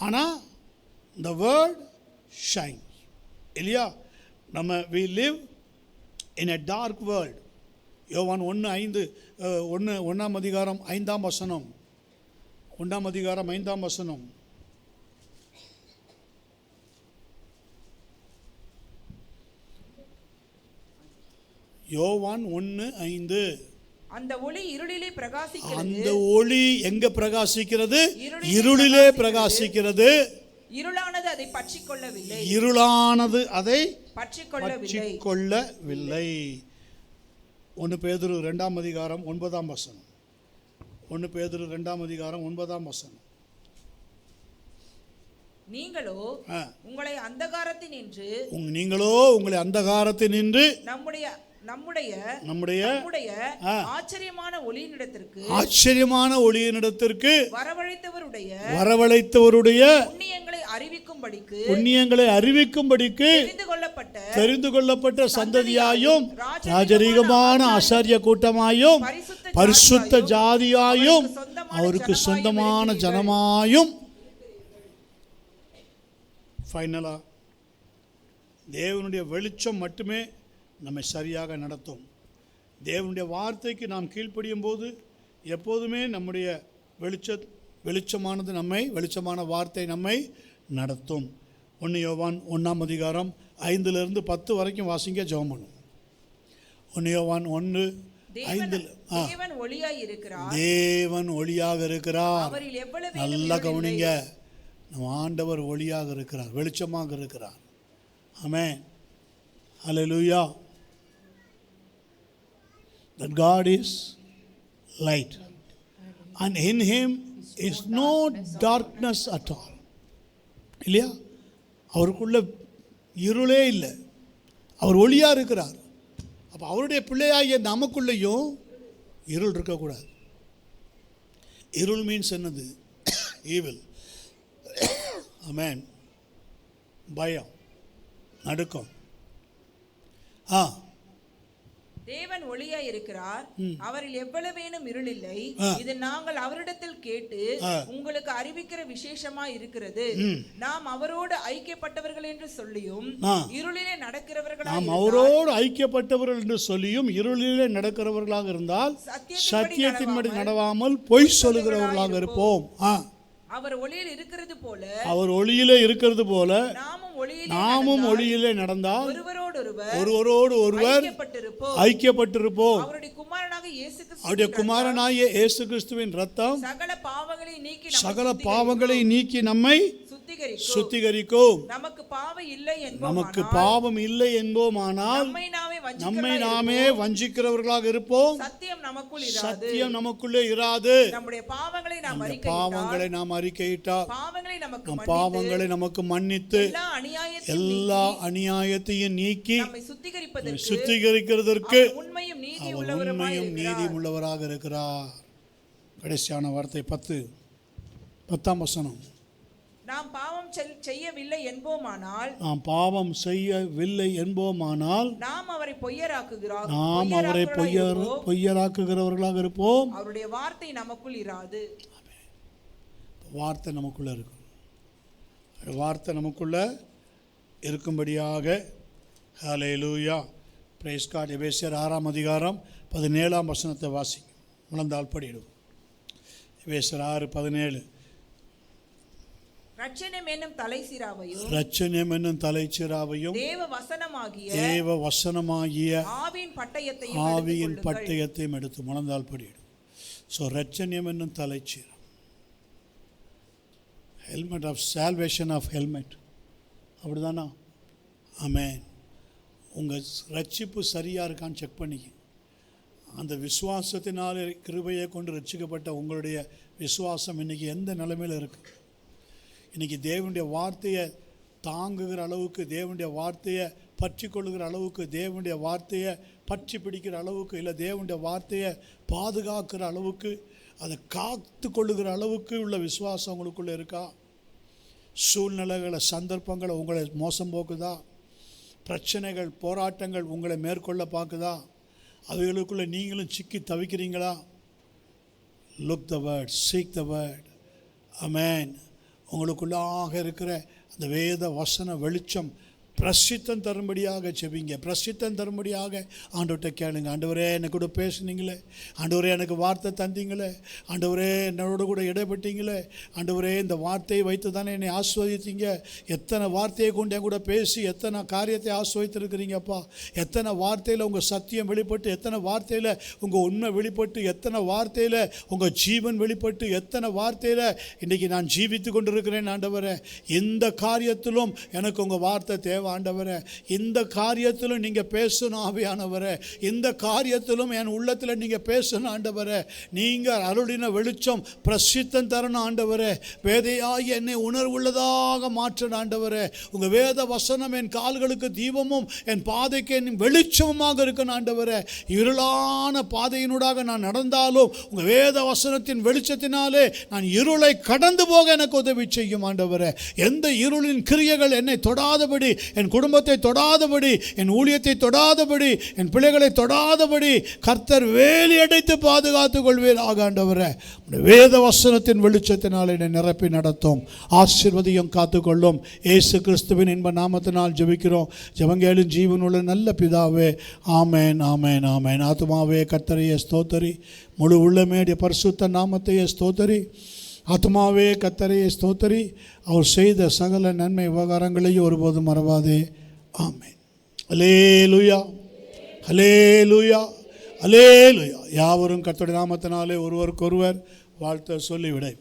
ஆனால் the word shines. இல்லையா? நம்ம we live in a dark world. யோவான் 1:1 அதிகாரம் 5ஆம் வசனம், 1ஆம் அதிகாரம் 5ஆம் வசனம். யோவான் 1:5. அந்த ஒளி இருளிலே பிரகாசிக்கிறது. அந்த ஒளி எங்க பிரகாசிக்கிறது? இருளிலே பிரகாசிக்கிறது. இருளானது அதை பற்றிக்கொள்ளவில்லை. இருளானது அதை பற்றிக்கொள்ளவில்லை. 1 பேதுரு 2ஆம் அதிகாரம் 9ஆம் வசனம். 1 பேதுரு 2ஆம் அதிகாரம் 9ஆம் வசனம். நீங்களோ உங்களை அந்தகாரத்தினின்று நம்முடைய ஆச்சரியமான ஒளியினிடத்திற்கு வரவழைத்தவருடைய புண்ணியங்களை அறிவிக்கும்படிக்கு தெரிந்து கொள்ளப்பட்ட சந்ததியாயும் ராஜரீகமான ஆசாரிய கூட்டமாயும் பரிசுத்த ஜாதியாயும் அவருக்கு சொந்தமான ஜனமாயும். ஃபைனலா தேவனுடைய வெளிச்சம் மட்டுமே நம்மை சரியாக நடத்தும். தேவனுடைய வார்த்தைக்கு நாம் கீழ்ப்படியும் போது எப்போதுமே நம்முடைய வெளிச்சமானது வெளிச்சமான வார்த்தை நம்மை நடத்தும். 1 யோவான் 1ஆம் அதிகாரம் 5 to 10 வரைக்கும் வாசிங்க, ஜெபம் பண்ணும். 1 யோவான் 1:5. தேவன் ஒளியாக இருக்கிறார். நல்லா கவனிங்க, நம்ம ஆண்டவர் ஒளியாக இருக்கிறார், வெளிச்சமாக இருக்கிறார். ஆமென். ஹல்லேலூயா. That God is light, and in him is no darkness at all. இல்லையா? அவருக்குள்ள இருளே இல்லை, அவர் ஒளியாக இருக்கிறார். அப்போ அவருடைய பிள்ளையாகிய நமக்குள்ளேயும் இருள் இருக்கக்கூடாது. இருள் மீன்ஸ் என்னது? ஈவில். ஆமென். பயம், நடுக்கம். தேவன் ஒளியாய் இருக்கிறார், அவரில் எவ்வளவேனும் இருள் இல்லை. இது நாங்கள் அவரிடத்தில் கேட்டு உங்களுக்கு அறிவிக்கிற விசேஷமா இருக்கிறது. நாம் அவரோடு ஐக்கியப்பட்டவர்கள் என்று சொல்லியும் இருளிலே நடக்கிறவர்களாக இருந்தால் சத்தியத்தின்படி நடவாமல் பொய் சொல்லுகிறவர்களாக இருப்போம். அவர் ஒளியில் இருக்கிறது போல நாமும் ஒளியிலே நடந்தால் ஒருவரோடு ஒருவர் ஐக்கியப்பட்டிருப்போம். அவருடைய குமாரனாகிய இயேசு கிறிஸ்துவின் இரத்தம் சகல பாவங்களை நீக்கி நம்மை சுத்திகரிக்கும். நமக்கு பாவம் இல்லை நமக்கு பாவம் இல்லை என்போமானால் நம்மை நாமே வஞ்சிக்கிறவர்களாக இருப்போம். சத்தியம் நமக்குள்ளே இராது. நம்முடைய பாவங்களை நாம் அறிக்கையிட்டால் நம் பாவங்களை நமக்கு மன்னித்து எல்லா அநியாயத்தையும் நீக்கி சுத்திகரிக்கிறதற்கு உண்மையும் நீதி உள்ளவராக இருக்கிறார். கடைசியான வார்த்தை 10ஆம் வசனம். நாம் பாவம் செய்யவில்லை என்போமானால் நாம் அவரை பொய்யராக்குகிறவர்களாக இருப்போம். அவருடைய வார்த்தை நமக்குள் இராது. வார்த்தை நமக்குள்ள இருக்கும். வார்த்தை நமக்குள்ள இருக்கும்படியாக ஹல்லேலூயா பிரைஸ் காட். எபேசியர் 6ஆம் அதிகாரம் 17ஆம் வசனத்தை வாசிங்க. முழந்தால் படிடும். எபேசியர் 6:17. ரட்சணியம் என்னும் தலைச்சீராவையும் தேவ வசனமாகிய ஆவியின் பட்டயத்தையும் எடுத்து முழந்தால் படிடும். ஸோ ரட்சணியம் என்னும் தலைச்சீரம், helmet of salvation of helmet, அப்படிதானா? ஆமென். உங்கள் ரட்சிப்பு சரியாக இருக்கான்னு செக் பண்ணிக்க. அந்த விசுவாசத்தினால் கிருபையை கொண்டு ரட்சிக்கப்பட்ட உங்களுடைய விசுவாசம் இன்றைக்கி எந்த நிலைமையில் இருக்குது? இன்றைக்கி தேவனுடைய வார்த்தையை தாங்குகிற அளவுக்கு, தேவனுடைய வார்த்தையை பற்றி கொள்ளுகிற அளவுக்கு, தேவனுடைய வார்த்தையை பற்றி பிடிக்கிற அளவுக்கு, இல்லை தேவனுடைய வார்த்தையை பாதுகாக்கிற அளவுக்கு, அதை காத்து கொள்ளுகிற அளவுக்கு உள்ள விசுவாசம் உங்களுக்குள்ளே இருக்கா? சூழ்நிலைகளை, சந்தர்ப்பங்களை உங்களை மோசம் போக்குதா? பிரச்சனைகள், போராட்டங்கள் உங்களை மேற்கொள்ள பார்க்குதா? அவைகளுக்குள்ளே நீங்களும் சிக்கி தவிக்கிறீங்களா? Look the word, seek the word. ஆமென். உங்களுக்குள்ளாக இருக்கிற அந்த வேத வசன வெளிச்சம் பிரசித்தம் தரும்படியாக செபிங்க. பிரசித்தம் தரும்படியாக ஆண்டவர்கிட்ட கேளுங்க. ஆண்டவரே எனக்கு கூட பேசுனீங்களே, ஆண்டவரே எனக்கு வார்த்தை தந்தீங்களே, ஆண்டவரே என்னோட கூட இடைப்பட்டீங்களே, ஆண்டவரே இந்த வார்த்தையை வைத்து தானே என்னை ஆஸ்வதித்தீங்க. எத்தனை வார்த்தையை கொண்டு என் கூட பேசி எத்தனை காரியத்தை ஆஸ்வதித்திருக்கிறீங்கப்பா. எத்தனை வார்த்தையில் உங்கள் சத்தியம் வெளிப்பட்டு, எத்தனை வார்த்தையில் உங்கள் உண்மை வெளிப்பட்டு, எத்தனை வார்த்தையில் உங்கள் ஜீவன் வெளிப்பட்டு, எத்தனை வார்த்தையில் இன்றைக்கி நான் ஜீவித்து கொண்டிருக்கிறேன். ஆண்டவரே இந்த காரியத்திலும் எனக்கு உங்கள் வார்த்தை தேவை. ஆண்டவரே இந்த காரியத்திலும் நீங்கள் பேசணும். ஆவியானவரே இந்த காரியத்திலும் என் உள்ளத்தில் நீங்கள் பேசணும். ஆண்டவரே நீங்கள் அருளின வெளிச்சம் பிரசித்தம் தரணும். ஆண்டவரே வேதையாகி என்னை உணர்வுள்ளதாக மாற்றணும். ஆண்டவரே உங்கள் வேத வசனம் என் கால்களுக்கு தீபமும் என் பாதைக்கு என் வெளிச்சமுமாக இருக்கணும். ஆண்டவரே இருளான பாதையினூடாக நான் நடந்தாலும் உங்கள் வேத வசனத்தின் வெளிச்சத்தினாலே நான் இருளை கடந்து போக எனக்கு உதவி செய்யும். ஆண்டவரே எந்த இருளின் கிரியைகள் என்னை தொடாதபடி, என் குடும்பத்தை தொடாதபடி, என் ஊழியத்தை தொடாதபடி, என் பிள்ளைகளை தொடாதபடி கர்த்தர் வேலி அடைத்து பாதுகாத்துக் கொள்வீராக. ஆண்டவரே வேத வசனத்தின் வெளிச்சத்தினால் என்னை நிரப்பி நடத்தும், ஆசீர்வதியும், காத்துக்கொள்ளும். இயேசு கிறிஸ்துவின் இன்ப நாமத்தினால் ஜெபிக்கிறோம். ஜெபங்கேளும் ஜீவனுள்ள நல்ல பிதாவே. ஆமேன், ஆமேன், ஆமேன். ஆத்துமாவே கர்த்தரையே ஸ்தோத்தரி, முழு உள்ளமேடைய பரிசுத்த நாமத்தையே ஸ்தோத்தரி. ஆத்மாவே கர்த்தரையே ஸ்தோத்தரி, அவர் செய்த சகல நன்மை விவகாரங்களையும் ஒருபோதும் மறவாதே. ஆமென். அல்லேலூயா, அல்லேலூயா, அல்லேலூயா. யாவரும் கர்த்தருடைய நாமத்தினாலே ஒருவருக்கொருவர் வாழ்த்த சொல்லி விடை.